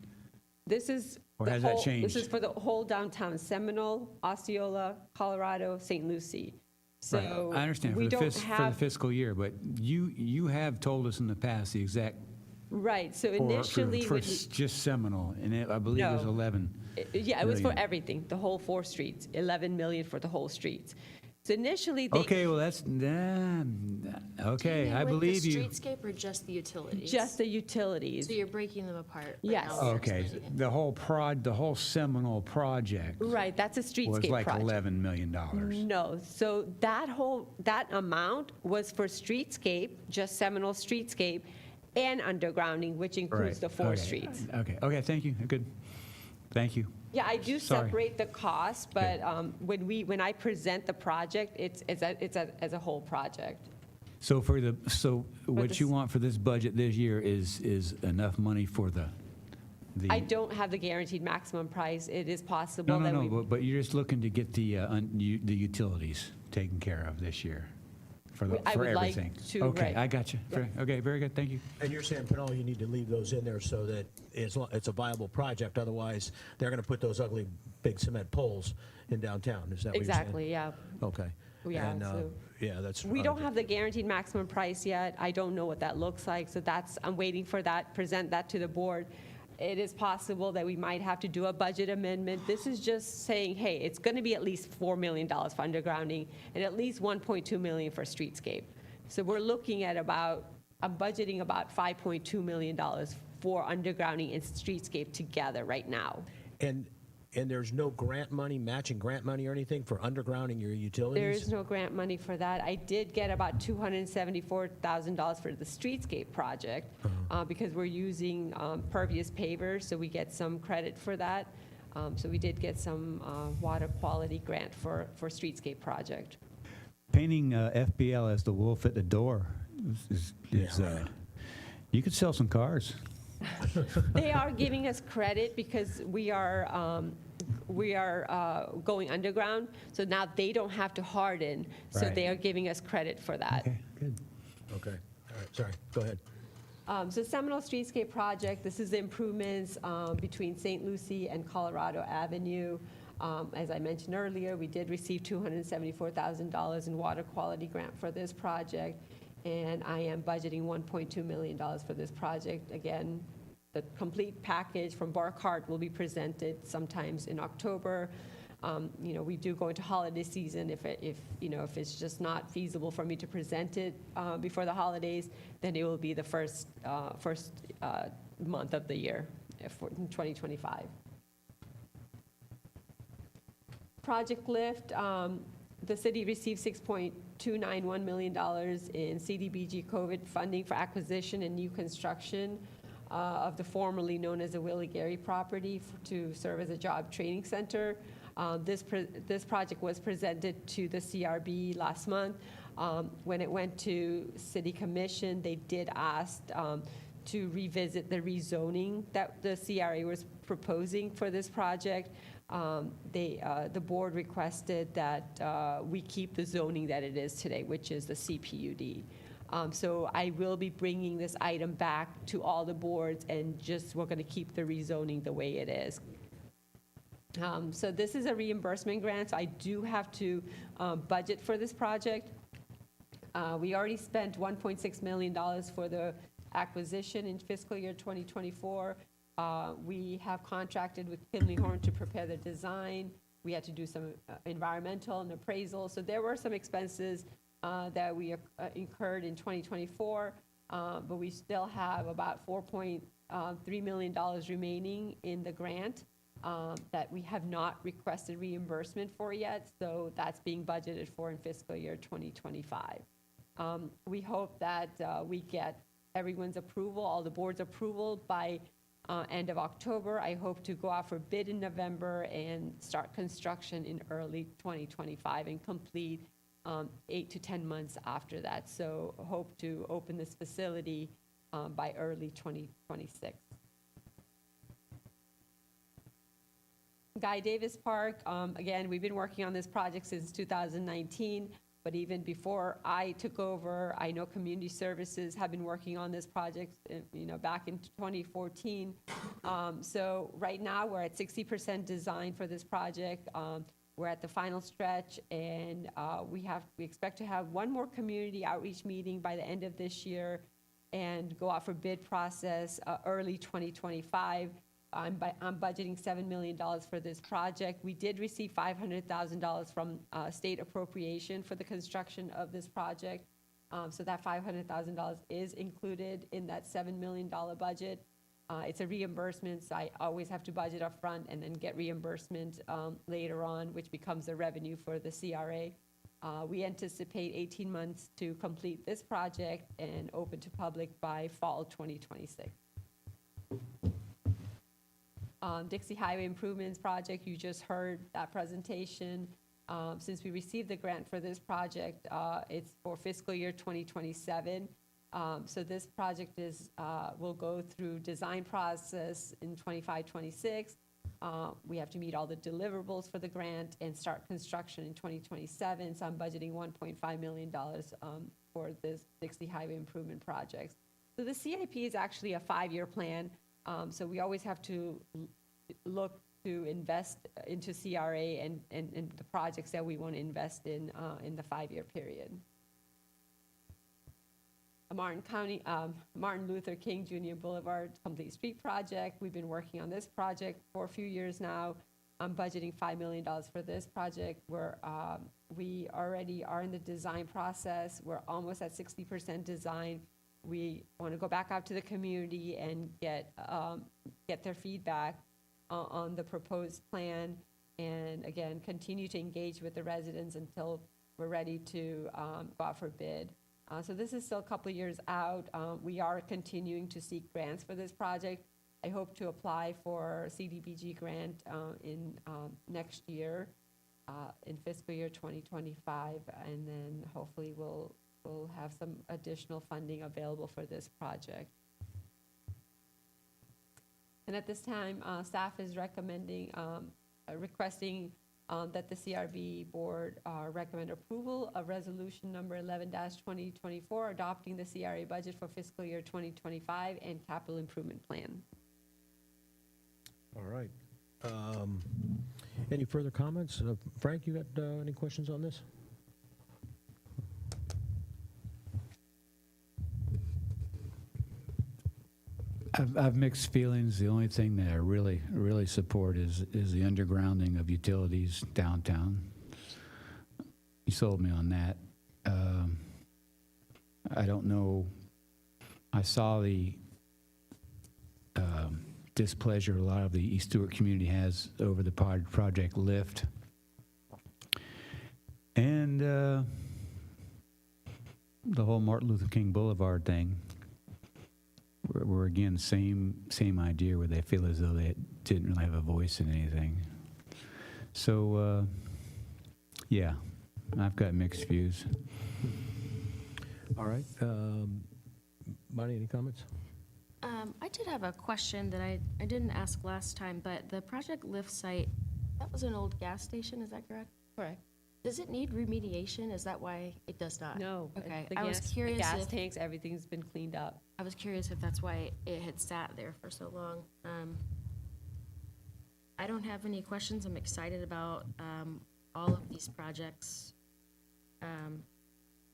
This is Or the has that whole- changed? This is for the whole downtown, Seminole, Osceola, Colorado, St. Lucie. So Right. I understand we for the don't for the have, fiscal year, but you have told us in the past the exact right, so for initially, when just Seminole, and I believe it was No. 11. yeah, it was for million. everything, the whole 4 streets, 11 million for the whole streets. So initially, they Okay, well, that's, okay, Do you mean I with believe the you. streetscape or just the utilities? just the utilities. So you're breaking them apart? right Yes. now, you're Okay, explaining it. the whole Seminole project Right, that's a was streetscape like project. $11 million. No, so that amount was for streetscape, just Seminole streetscape, and undergrounding, which includes the 4 Okay. streets. Okay, thank you, good. Thank you. Yeah, I do Sorry. separate the cost, but when I present the project, it's as a whole project. So what this- you want for this budget this year is enough money for the. I don't have the guaranteed maximum price. It is possible No, that we. but you're just looking to get the utilities taken care of this year for I would like everything. to, Okay, right. I got you. Yeah. Okay, very good, thank you. And you're saying, Pinal, you need to leave those in there so that it's a viable project, otherwise they're going to put those ugly big cement poles in downtown, is that what you're saying? Exactly, yeah. Okay. Yeah, And, so- yeah, that's. We don't have the guaranteed maximum price yet. I don't know what that looks like, so I'm waiting for that, present that to the board. It is possible that we might have to do a budget amendment. This is just saying, hey, it's going to be at least $4 million for undergrounding and at least $1.2 million for streetscape. So we're looking at I'm budgeting about $5.2 million for undergrounding and streetscape together right now. And there's no grant money, matching grant money or anything for undergrounding your utilities? There is no grant money for that. I did get about $274,000 for the streetscape project because we're using pervious pavers, so we get some credit for that. So we did get some water quality grant for streetscape project. Painting FBL as the wolf at the door is you could sell some cars. They are giving us credit because we are going underground, so now they don't have to harden, so Right. they are giving us credit for that. Okay, good. Okay, all right, sorry, go ahead. So Seminole Streetscape Project, this is the improvements between St. Lucie and Colorado Avenue. As I mentioned earlier, we did receive $274,000 in water quality grant for this project, and I am budgeting $1.2 million for this project. Again, the complete package from Barkhart will be presented sometimes in October. We do go into holiday season. If it's just not feasible for me to present it before the holidays, then it will be the first month of the year for 2025. Project Lift, the city received $6.291 million in CDBG COVID funding for acquisition and new construction of the formerly known as the Willie Gary property to serve as a job training center. This project was presented to the CRB last month. When it went to City Commission, they did ask to revisit the rezoning that the CRA was proposing for this project. The board requested that we keep the zoning that it is today, which is the CPUD. So I will be bringing this item back to all the boards, and we're going to keep the rezoning the way it is. So this is a reimbursement grant, so I do have to budget for this project. We already spent $1.6 million for the acquisition in fiscal year 2024. We have contracted with Kinley Horn to prepare the design. We had to do some environmental and appraisal. So there were some expenses that we incurred in 2024, but we still have about $4.3 million remaining in the grant that we have not requested reimbursement for yet. So that's being budgeted for in fiscal year 2025. We hope that we get everyone's approval, all the board's approval by end of October. I hope to go out for bid in November and start construction in early 2025 and complete 8 to 10 months after that. So hope to open this facility by early 2026. Guy Davis Park, again, we've been working on this project since 2019. But even before I took over, I know Community Services have been working on this project, back in 2014. So right now we're at 60% design for this project. We're at the final stretch, and we expect to have one more community outreach meeting by the end of this year, and go out for bid process early 2025. I'm budgeting $7 million for this project. We did receive $500,000 from state appropriation for the construction of this project. So that $500,000 is included in that $7 million budget. It's a reimbursement, so I always have to budget up front and then get reimbursement later on, which becomes the revenue for the CRA. We anticipate 18 months to complete this project and open to public by fall 2026. Dixie Highway Improvements Project, you just heard that presentation. Since we received the grant for this project, it's for fiscal year 2027. So this project will go through design process in 25-26. We have to meet all the deliverables for the grant and start construction in 2027. So I'm budgeting $1.5 million for this Dixie Highway Improvement Projects. So the CIP is actually a 5-year plan. So we always have to look to invest into CRA and the projects that we want to invest in the 5-year period. Martin Luther King Jr. Boulevard Complete Street Project. We've been working on this project for a few years now. I'm budgeting $5 million for this project. We already are in the design process. We're almost at 60% design. We want to go back out to the community and get their feedback on the proposed plan, and again, continue to engage with the residents until we're ready to go out for bid. So this is still a couple of years out. We are continuing to seek grants for this project. I hope to apply for CDBG grant in next year, in fiscal year 2025, and then hopefully we'll have some additional funding available for this project. And at this time, staff is requesting that the CRB board recommend approval of resolution number 11-2024, adopting the CRA budget for fiscal year 2025 and capital improvement plan. All right. Any further comments? Frank, you got any questions on this? I've mixed feelings. The only thing that I really support is the undergrounding of utilities downtown. You sold me on that. I don't know. I saw the displeasure a lot of the East Stuart community has over the project lift. And the whole Martin Luther King Boulevard thing. We're again, same idea where they feel as though they didn't really have a voice in anything. So, yeah, I've got mixed views. All right. Bonnie, any comments? I did have a question that I didn't ask last time, but the Project Lift site, that was an old gas station, is that correct? Correct. Does it need remediation? Is that why it does not? No. Okay, The I was gas- curious The gas if, tanks, everything's been cleaned up. I was curious if that's why it had sat there for so long. I don't have any questions. I'm excited about all of these projects.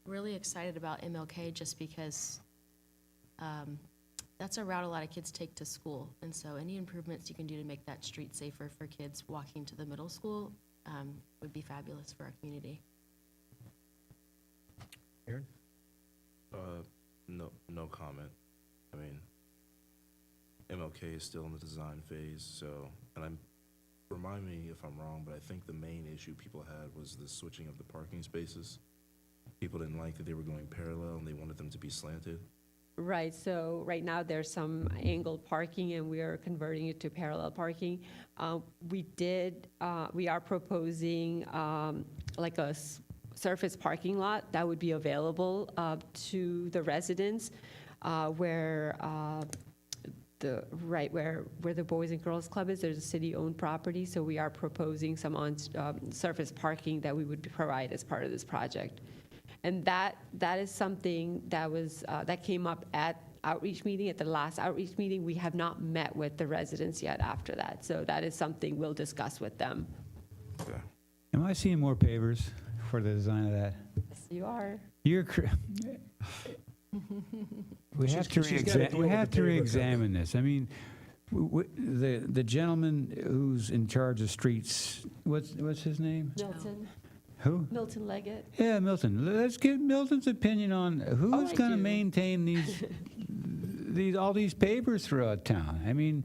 Really excited about MLK just because that's a route a lot of kids take to school. And so any improvements you can do to make that street safer for kids walking to the middle school would be fabulous for our community. Aaron? No comment. I mean, MLK is still in the design phase, so, and remind me if I'm wrong, but I think the main issue people had was the switching of the parking spaces. People didn't like that they were going parallel and they wanted them to be slanted. Right, so right now there's some angled parking and we are converting it to parallel parking. We are proposing like a surface parking lot that would be available to the residents where the Boys and Girls Club is. There's a city-owned property, so we are proposing some surface parking that we would provide as part of this project. And that is something that came up at outreach meeting, at the last outreach meeting. We have not met with the residents yet after that, so that is something we'll discuss with them. Okay. Am I seeing more pavers for the design of that? Yes, you are. We have to She's gotta deal with the paver re-examine this. I mean, the gentleman who's in charge of streets, what's his name? Milton. Who? Milton Leggett. Yeah, Milton. Let's get Milton's opinion on who's I going to do. maintain all these pavers throughout town. I mean,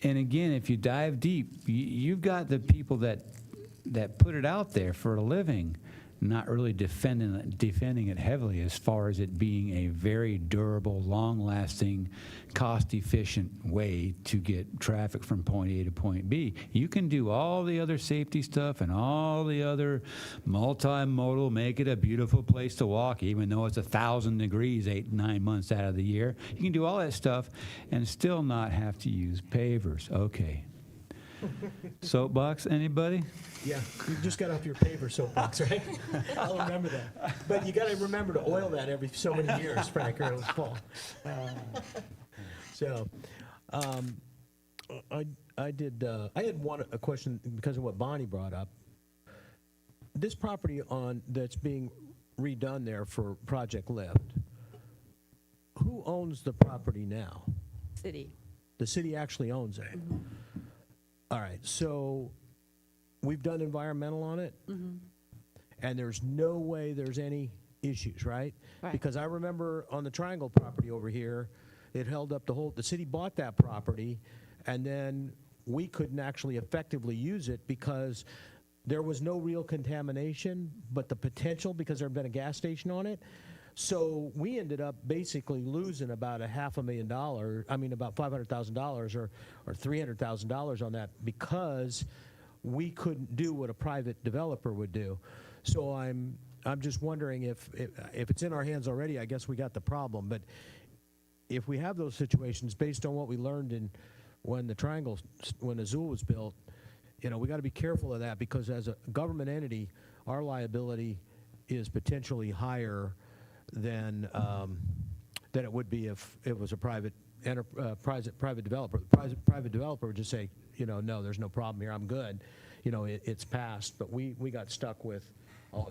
and again, if you dive deep, you've got the people that put it out there for a living, not really defending it heavily as far as it being a very durable, long-lasting, cost-efficient way to get traffic from point A to point B. You can do all the other safety stuff and all the other multimodal, make it a beautiful place to walk, even though it's 1,000 degrees 8-9 months out of the year. You can do all that stuff and still not have to use pavers. Okay. Soapbox, anybody? Yeah, you just got off your paper soapbox, right? I'll remember that. But you got to remember to oil that every so many years, Frank, or it'll fall. I had a question because of what Bonnie brought up. This property that's being redone there for Project Lift, who owns the property now? City. The city actually owns it? Mm-hmm. All right, so we've done environmental on it? Mm-hmm. And there's no way there's any issues, right? Right. Because I remember on the Triangle property over here, it held up the city bought that property, and then we couldn't actually effectively use it because there was no real contamination, but the potential, because there had been a gas station on it. So we ended up basically losing about $500,000, about $500,000 or $300,000 on that because we couldn't do what a private developer would do. So I'm just wondering if it's in our hands already, I guess we got the problem. But if we have those situations based on what we learned when Azul was built, we got to be careful of that because as a government entity, our liability is potentially higher than it would be if it was a private developer. The private developer would just say, no, there's no problem here, I'm good. It's passed, but we got stuck with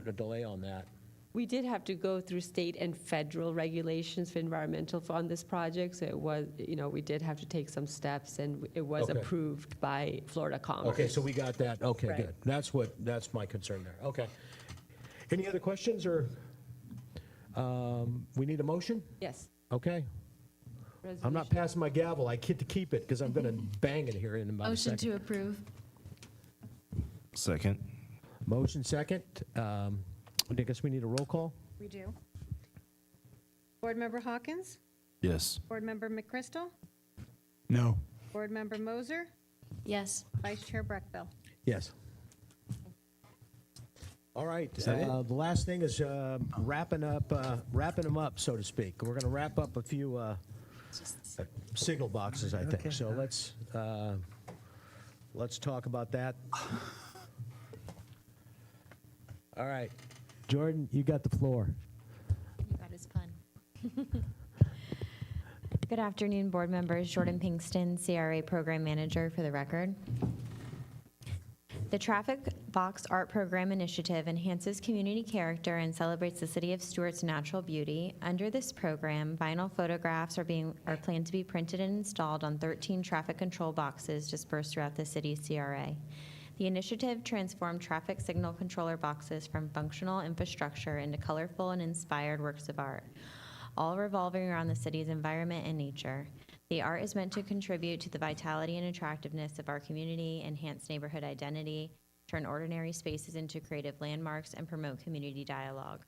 a delay on that. We did have to go through state and federal regulations for environmental on this project, so it was, we did have to take some steps, and it was Okay. approved by Florida Commerce. Okay, so we got that. Okay, Right. good. That's my concern there. Okay. Any other questions or we need a motion? Yes. Okay. I'm not passing my gavel. I get to keep it because I'm going to bang it here in about a Motion second. to approve. Second. Motion second. I guess we need a roll call. We do. Board Member Hawkins? Yes. Board Member McChrystal? No. Board Member Moser? Yes. Vice Chair Breckville? Yes. All right. that it? The last thing is wrapping them up, so to speak. We're going to wrap up a few signal boxes, I think. So let's talk about that. All right, Jordan, you got the floor. That is fun. Good afternoon, board members. Jordan Pinkston, CRA Program Manager for the record. The Traffic Box Art Program Initiative enhances community character and celebrates the city of Stuart's natural beauty. Under this program, vinyl photographs are planned to be printed and installed on 13 traffic control boxes dispersed throughout the city's CRA. The initiative transformed traffic signal controller boxes from functional infrastructure into colorful and inspired works of art, all revolving around the city's environment and nature. The art is meant to contribute to the vitality and attractiveness of our community, enhance neighborhood identity, turn ordinary spaces into creative landmarks, and promote community dialogue.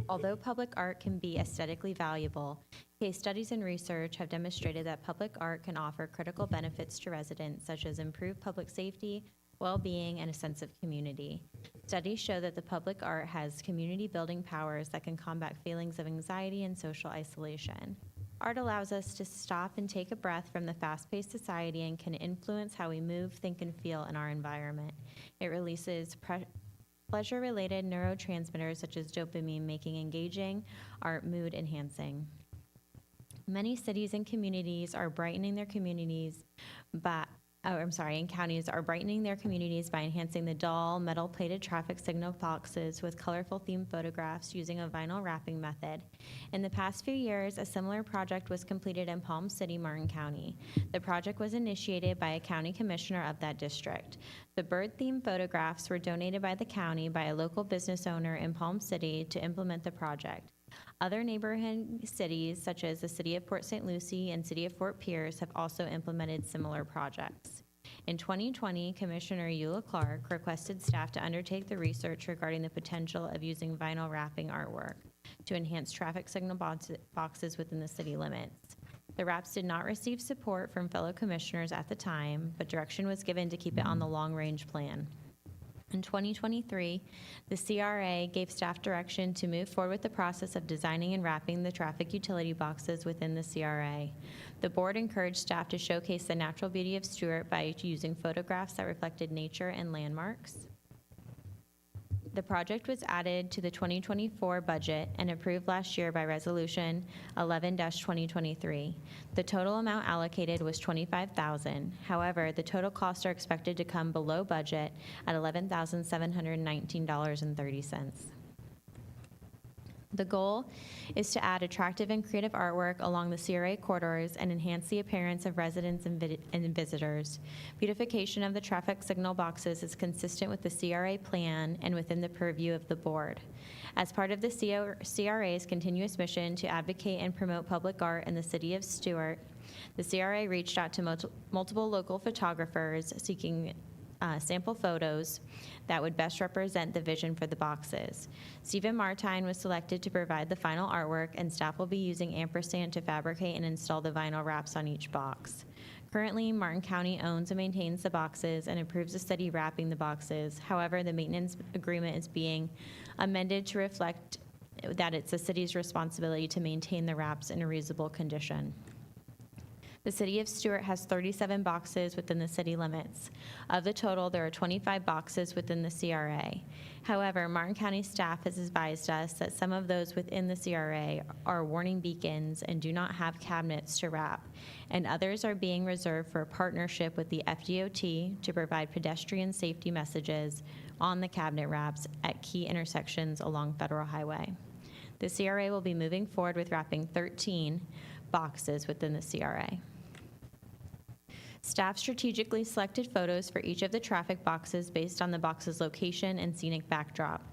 Although public art can be aesthetically valuable, case studies and research have demonstrated that public art can offer critical benefits to residents, such as improved public safety, well-being, and a sense of community. Studies show that the public art has community-building powers that can combat feelings of anxiety and social isolation. Art allows us to stop and take a breath from the fast-paced society and can influence how we move, think, and feel in our environment. It releases pleasure-related neurotransmitters such as dopamine, making engaging art mood-enhancing. Many cities and communities are brightening their communities and counties are brightening their communities by enhancing the dull, metal-plated traffic signal boxes with colorful themed photographs using a vinyl wrapping method. In the past few years, a similar project was completed in Palm City, Martin County. The project was initiated by a county commissioner of that district. The bird-themed photographs were donated by the county by a local business owner in Palm City to implement the project. Other neighborhood cities, such as the City of Port St. Lucie and City of Fort Pierce, have also implemented similar projects. In 2020, Commissioner Eula Clark requested staff to undertake the research regarding the potential of using vinyl wrapping artwork to enhance traffic signal boxes within the city limits. The wraps did not receive support from fellow commissioners at the time, but direction was given to keep it on the long-range plan. In 2023, the CRA gave staff direction to move forward with the process of designing and wrapping the traffic utility boxes within the CRA. The board encouraged staff to showcase the natural beauty of Stuart by using photographs that reflected nature and landmarks. The project was added to the 2024 budget and approved last year by Resolution 11-2023. The total amount allocated was $25,000. However, the total costs are expected to come below budget at $11,719.30. The goal is to add attractive and creative artwork along the CRA corridors and enhance the appearance of residents and visitors. Beautification of the traffic signal boxes is consistent with the CRA plan and within the purview of the board. As part of the CRA's continuous mission to advocate and promote public art in the city of Stuart, the CRA reached out to multiple local photographers seeking sample photos that would best represent the vision for the boxes. Stephen Martine was selected to provide the final artwork, and staff will be using ampersand to fabricate and install the vinyl wraps on each box. Currently, Martin County owns and maintains the boxes and approves the city wrapping the boxes. However, the maintenance agreement is being amended to reflect that it's the city's responsibility to maintain the wraps in a reasonable condition. The city of Stuart has 37 boxes within the city limits. Of the total, there are 25 boxes within the CRA. However, Martin County staff has advised us that some of those within the CRA are warning beacons and do not have cabinets to wrap, and others are being reserved for a partnership with the FDOT to provide pedestrian safety messages on the cabinet wraps at key intersections along Federal Highway. The CRA will be moving forward with wrapping 13 boxes within the CRA. Staff strategically selected photos for each of the traffic boxes based on the box's location and scenic backdrop.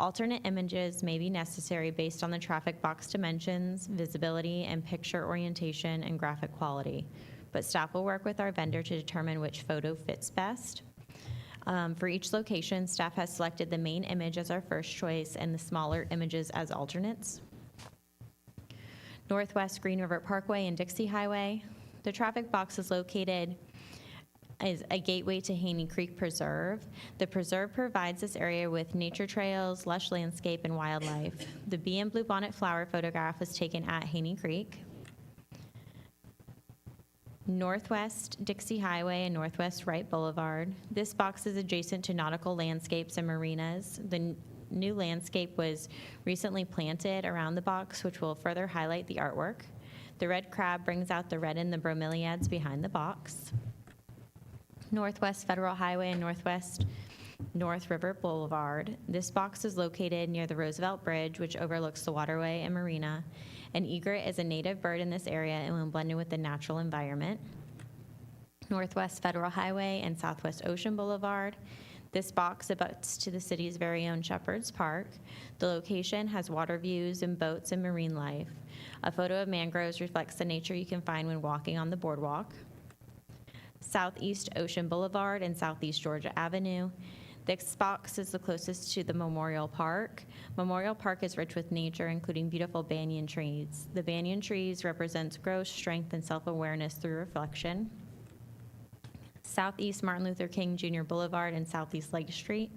Alternate images may be necessary based on the traffic box dimensions, visibility, and picture orientation and graphic quality, but staff will work with our vendor to determine which photo fits best. For each location, staff has selected the main image as our first choice and the smaller images as alternates. Northwest Green River Parkway and Dixie Highway. The traffic box is located as a gateway to Haney Creek Preserve. The preserve provides this area with nature trails, lush landscape, and wildlife. The bee and bluebonnet flower photograph was taken at Haney Creek. Northwest Dixie Highway and Northwest Wright Boulevard. This box is adjacent to nautical landscapes and marinas. The new landscape was recently planted around the box, which will further highlight the artwork. The red crab brings out the red in the bromeliads behind the box. Northwest Federal Highway and Northwest North River Boulevard. This box is located near the Roosevelt Bridge, which overlooks the waterway and marina. An egret is a native bird in this area and will blend in with the natural environment. Northwest Federal Highway and Southwest Ocean Boulevard. This box abuts to the city's very own Shepherd's Park. The location has water views and boats and marine life. A photo of mangroves reflects the nature you can find when walking on the boardwalk. Southeast Ocean Boulevard and Southeast Georgia Avenue. This box is the closest to the Memorial Park. Memorial Park is rich with nature, including beautiful banyan trees. The banyan trees represents growth, strength, and self-awareness through reflection. Southeast Martin Luther King Jr. Boulevard and Southeast Lake Street,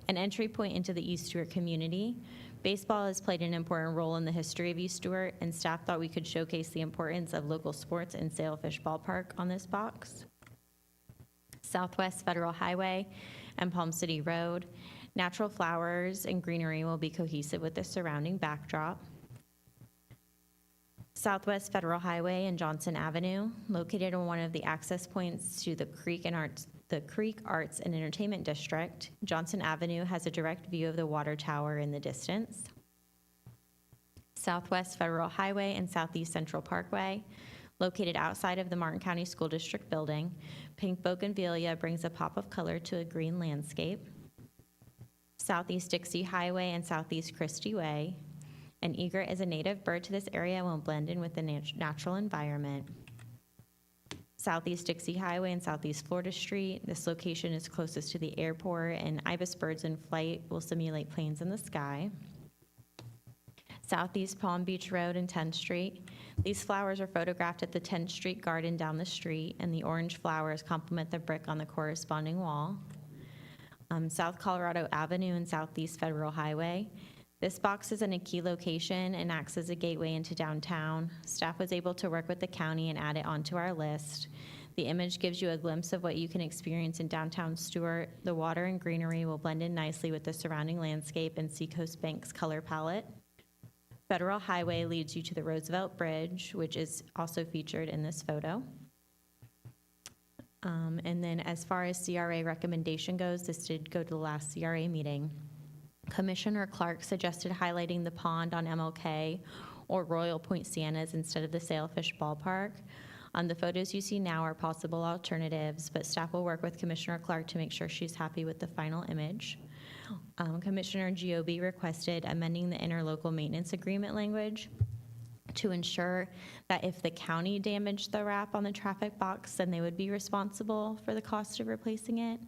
an entry point into the East Stuart community. Baseball has played an important role in the history of East Stuart, and staff thought we could showcase the importance of local sports in Sailfish Ballpark on this box. Southwest Federal Highway and Palm City Road. Natural flowers and greenery will be cohesive with the surrounding backdrop. Southwest Federal Highway and Johnson Avenue, located on one of the access points to the Creek Arts and Entertainment District. Johnson Avenue has a direct view of the water tower in the distance. Southwest Federal Highway and Southeast Central Parkway, located outside of the Martin County School District building. Pink bougainvillea brings a pop of color to a green landscape. Southeast Dixie Highway and Southeast Christie Way. An egret is a native bird to this area and will blend in with the natural environment. Southeast Dixie Highway and Southeast Florida Street. This location is closest to the airport, and ibis birds in flight will simulate planes in the sky. Southeast Palm Beach Road and 10th Street. These flowers are photographed at the 10th Street garden down the street, and the orange flowers complement the brick on the corresponding wall. South Colorado Avenue and Southeast Federal Highway. This box is in a key location and acts as a gateway into downtown. Staff was able to work with the county and add it onto our list. The image gives you a glimpse of what you can experience in downtown Stuart. The water and greenery will blend in nicely with the surrounding landscape and Seacoast Bank's color palette. Federal Highway leads you to the Roosevelt Bridge, which is also featured in this photo. And then as far as CRA recommendation goes, this did go to the last CRA meeting. Commissioner Clark suggested highlighting the pond on MLK or Royal Point Siennas instead of the Sailfish Ballpark. The photos you see now are possible alternatives, but staff will work with Commissioner Clark to make sure she's happy with the final image. Commissioner Giobi requested amending the interlocal maintenance agreement language to ensure that if the county damaged the wrap on the traffic box, then they would be responsible for the cost of replacing it.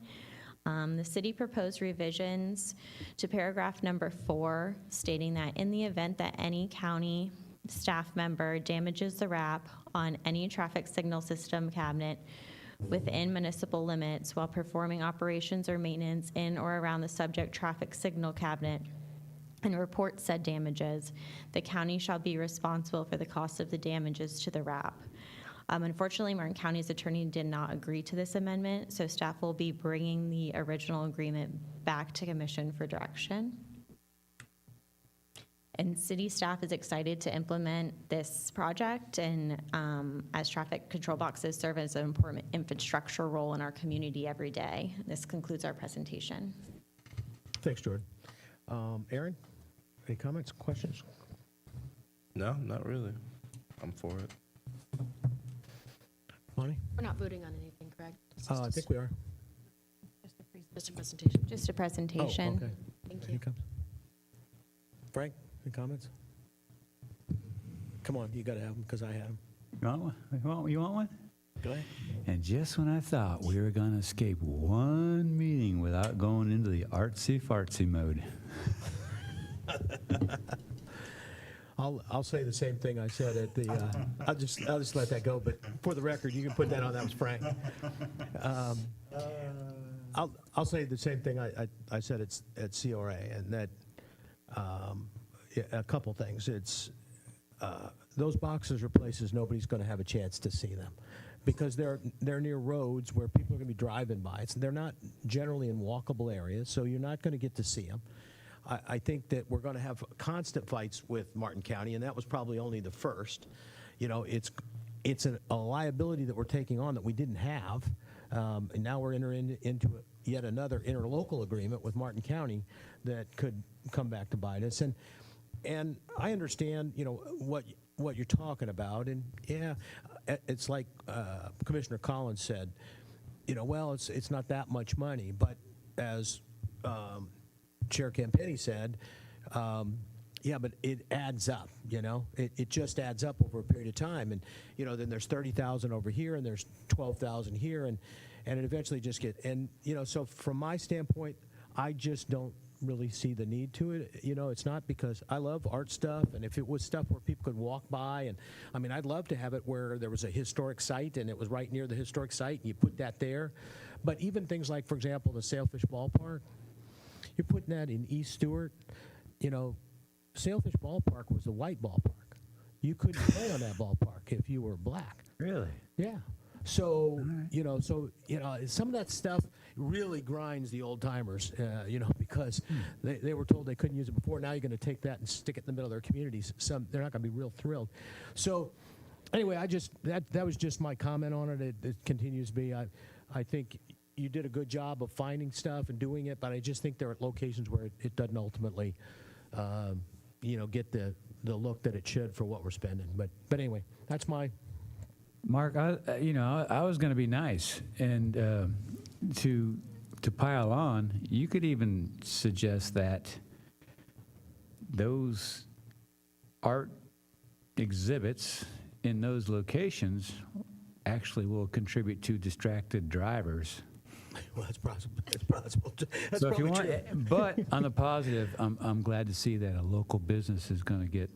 The city proposed revisions to paragraph number 4, stating that in the event that any county staff member damages the wrap on any traffic signal system cabinet within municipal limits while performing operations or maintenance in or around the subject traffic signal cabinet and report said damages, the county shall be responsible for the cost of the damages to the wrap. Unfortunately, Martin County's attorney did not agree to this amendment, so staff will be bringing the original agreement back to commission for direction. And city staff is excited to implement this project, and as traffic control boxes serve as an important infrastructure role in our community every day. This concludes our presentation. Thanks, Jordan. Aaron, any comments, questions? No, not really. I'm for it. Lonnie? We're not voting on anything, correct? I think we are. Just a presentation. Just a presentation. Oh, okay. Thank Here you. comes. Frank, any comments? Come on, you got to have them because I have them. You want one? You want one? Go ahead. And just when I thought we were going to escape one meeting without going into the artsy-fartsy mode. I'll say the same thing I said at the. I'll just let that go. But for the record, you can put that on. That was Frank. I'll say the same thing I said at CRA, and that a couple things. It's those boxes are places nobody's going to have a chance to see them. because they're near roads where people are going to be driving by. They're not generally in walkable areas, so you're not going to get to see them. I think that we're going to have constant fights with Martin County, and that was probably only the first. You know, it's a liability that we're taking on that we didn't have, and now we're entering into yet another interlocal agreement with Martin County that could come back to bite us. And I understand, you know, what you're talking about, and yeah, it's like Commissioner Collins said, you know, well, it's not that much money, but as Chair Campenny said, yeah, but it adds up, you know? It just adds up over a period of time. And, you know, then there's 30,000 over here and there's 12,000 here, and it eventually just and, you know, so from my standpoint, I just don't really see the need to it. You know, it's not because I love art stuff, and if it was stuff where people could walk by, and I mean, I'd love to have it where there was a historic site and it was right near the historic site and you put that there. But even things like, for example, the Sailfish Ballpark, you're putting that in East Stuart, you know, Sailfish Ballpark was a white ballpark. You couldn't play on that ballpark if you were black. Really? Yeah. So, you know, some of that stuff really grinds the old timers, you know, because they were told they couldn't use it before. Now you're going to take that and stick it in the middle of their communities. They're not going to be real thrilled. So anyway, that was just my comment on it. It continues to be. I think you did a good job of finding stuff and doing it, but I just think there are locations where it doesn't ultimately, you know, get the look that it should for what we're spending. But anyway, that's my. Mark, I was going to be nice, and to pile on, you could even suggest that those art exhibits in those locations actually will contribute to distracted drivers. Well, that's possible. That's possible. That's so if you probably want, true. but on the positive, I'm glad to see that a local business is going to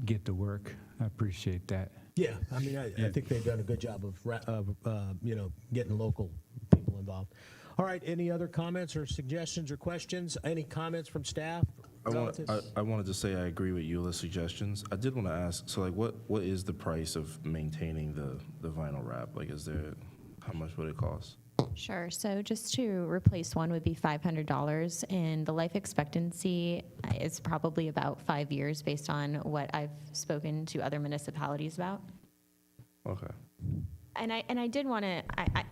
get to work. I appreciate that. Yeah, I mean, I think they've done a good job of you know, getting local people involved. All right, any other comments or suggestions or questions? Any comments from staff? I wanted to say I agree with Eula's suggestions. I did want to ask, so like, what is the price of maintaining the vinyl wrap? Like, how much would it cost? Sure. So just to replace one would be $500, and the life expectancy is probably about 5 years based on what I've spoken to other municipalities about. Okay. And I did want to,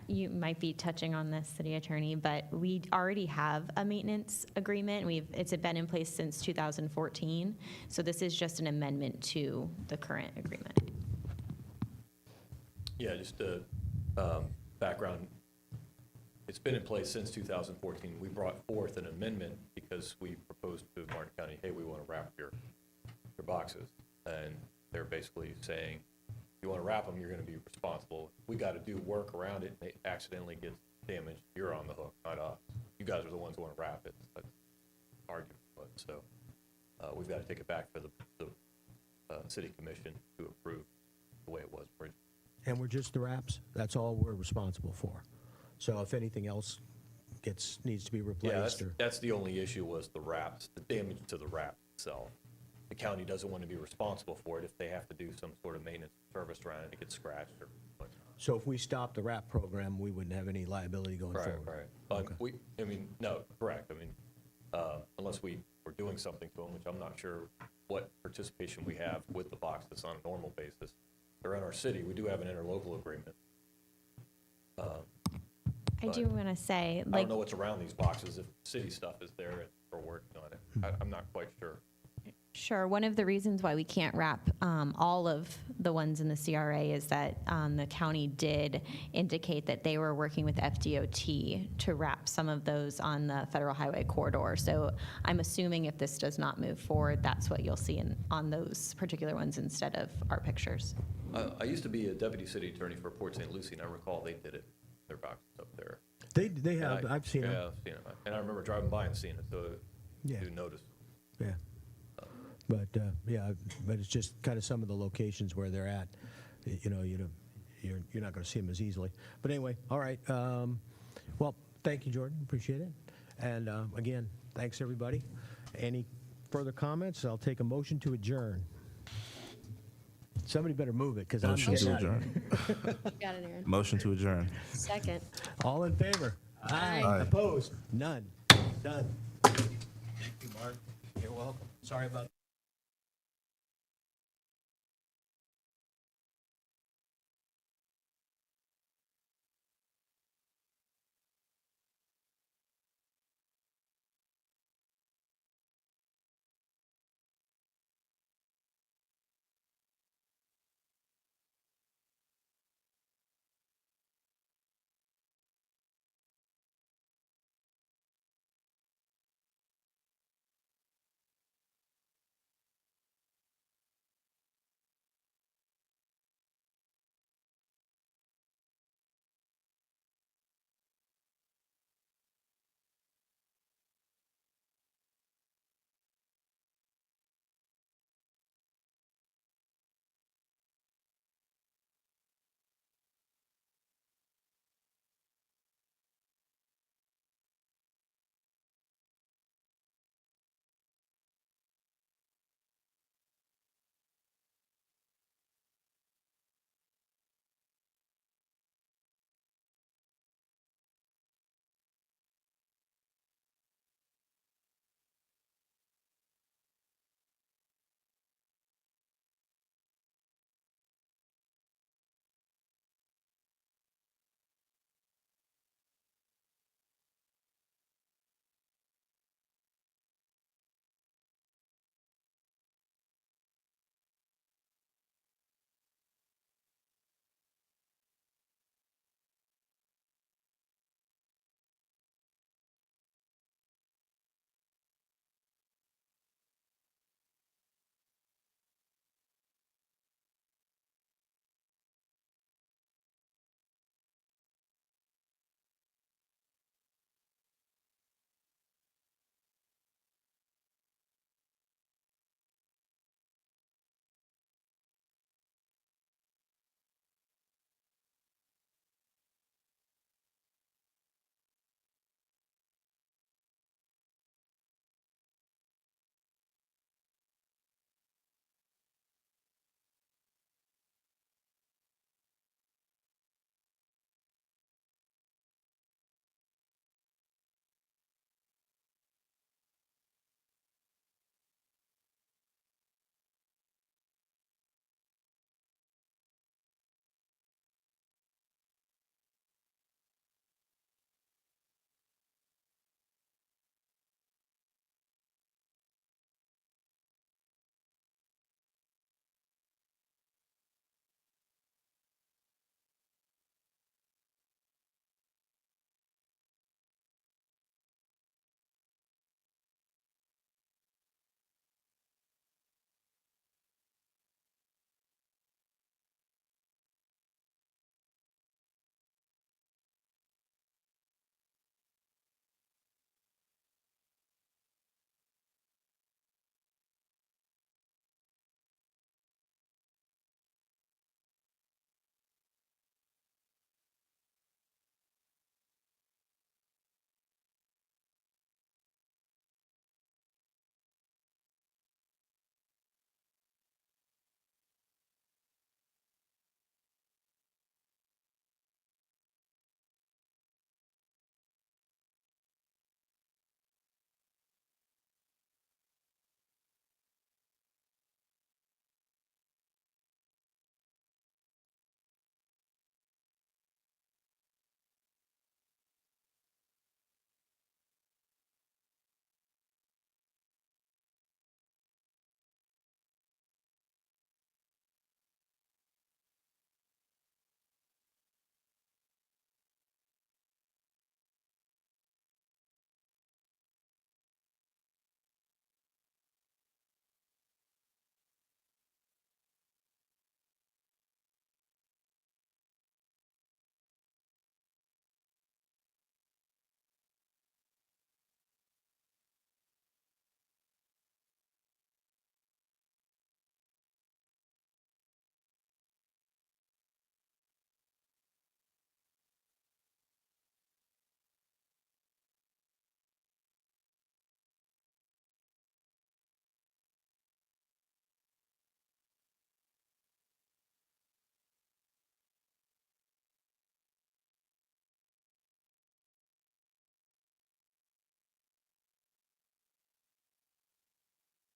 you might be touching on this, City Attorney, but we already have a maintenance agreement. It's been in place since 2014, so this is just an amendment to the current agreement. Yeah, just background. It's been in place since 2014. We brought forth an amendment because we proposed to Martin County, hey, we want to wrap your boxes. And they're basically saying, if you want to wrap them, you're going to be responsible. We got to do work around it, and it accidentally gets damaged. You're on the hook, not us. You guys are the ones who want to wrap it. That's argument. So we've got to take it back for the city commission to approve the way it was originally. And we're just the wraps? That's all we're responsible for? So if anything else needs to be replaced? Yeah, that's the only issue was the wraps, the damage to the wrap itself. The county doesn't want to be responsible for it if they have to do some sort of maintenance service around it, it gets scratched or whatnot. So if we stop the wrap program, we wouldn't have any liability going forward? Right. Okay. No, correct. Unless we're doing something to them, which I'm not sure what participation we have with the box that's on a normal basis. They're in our city. We do have an interlocal agreement. I do want to say, I don't know what's around these boxes, if city stuff is there and we're working on it. I'm not quite sure. Sure. One of the reasons why we can't wrap all of the ones in the CRA is that the county did indicate that they were working with FDOT to wrap some of those on the Federal Highway corridor. So I'm assuming if this does not move forward, that's what you'll see on those particular ones instead of our pictures. I used to be a deputy city attorney for Port St. Lucie, and I recall they did it, their boxes up there. They have. I've seen them. Yeah, I've seen them. And I remember driving by and seeing it, so Yeah. I do notice. Yeah. But but it's just kind of some of the locations where they're at. You're not going to see them as easily. But anyway, all right. Well, thank you, Jordan. Appreciate it. And again, thanks everybody. Any further comments? I'll take a motion to adjourn. Somebody better move it, because I'm Motion getting to out of adjourn. here. Got it, Aaron. Motion to adjourn. Second. All in favor? Aye. Opposed? None. Done. Thank you, Mark. You're welcome. Sorry about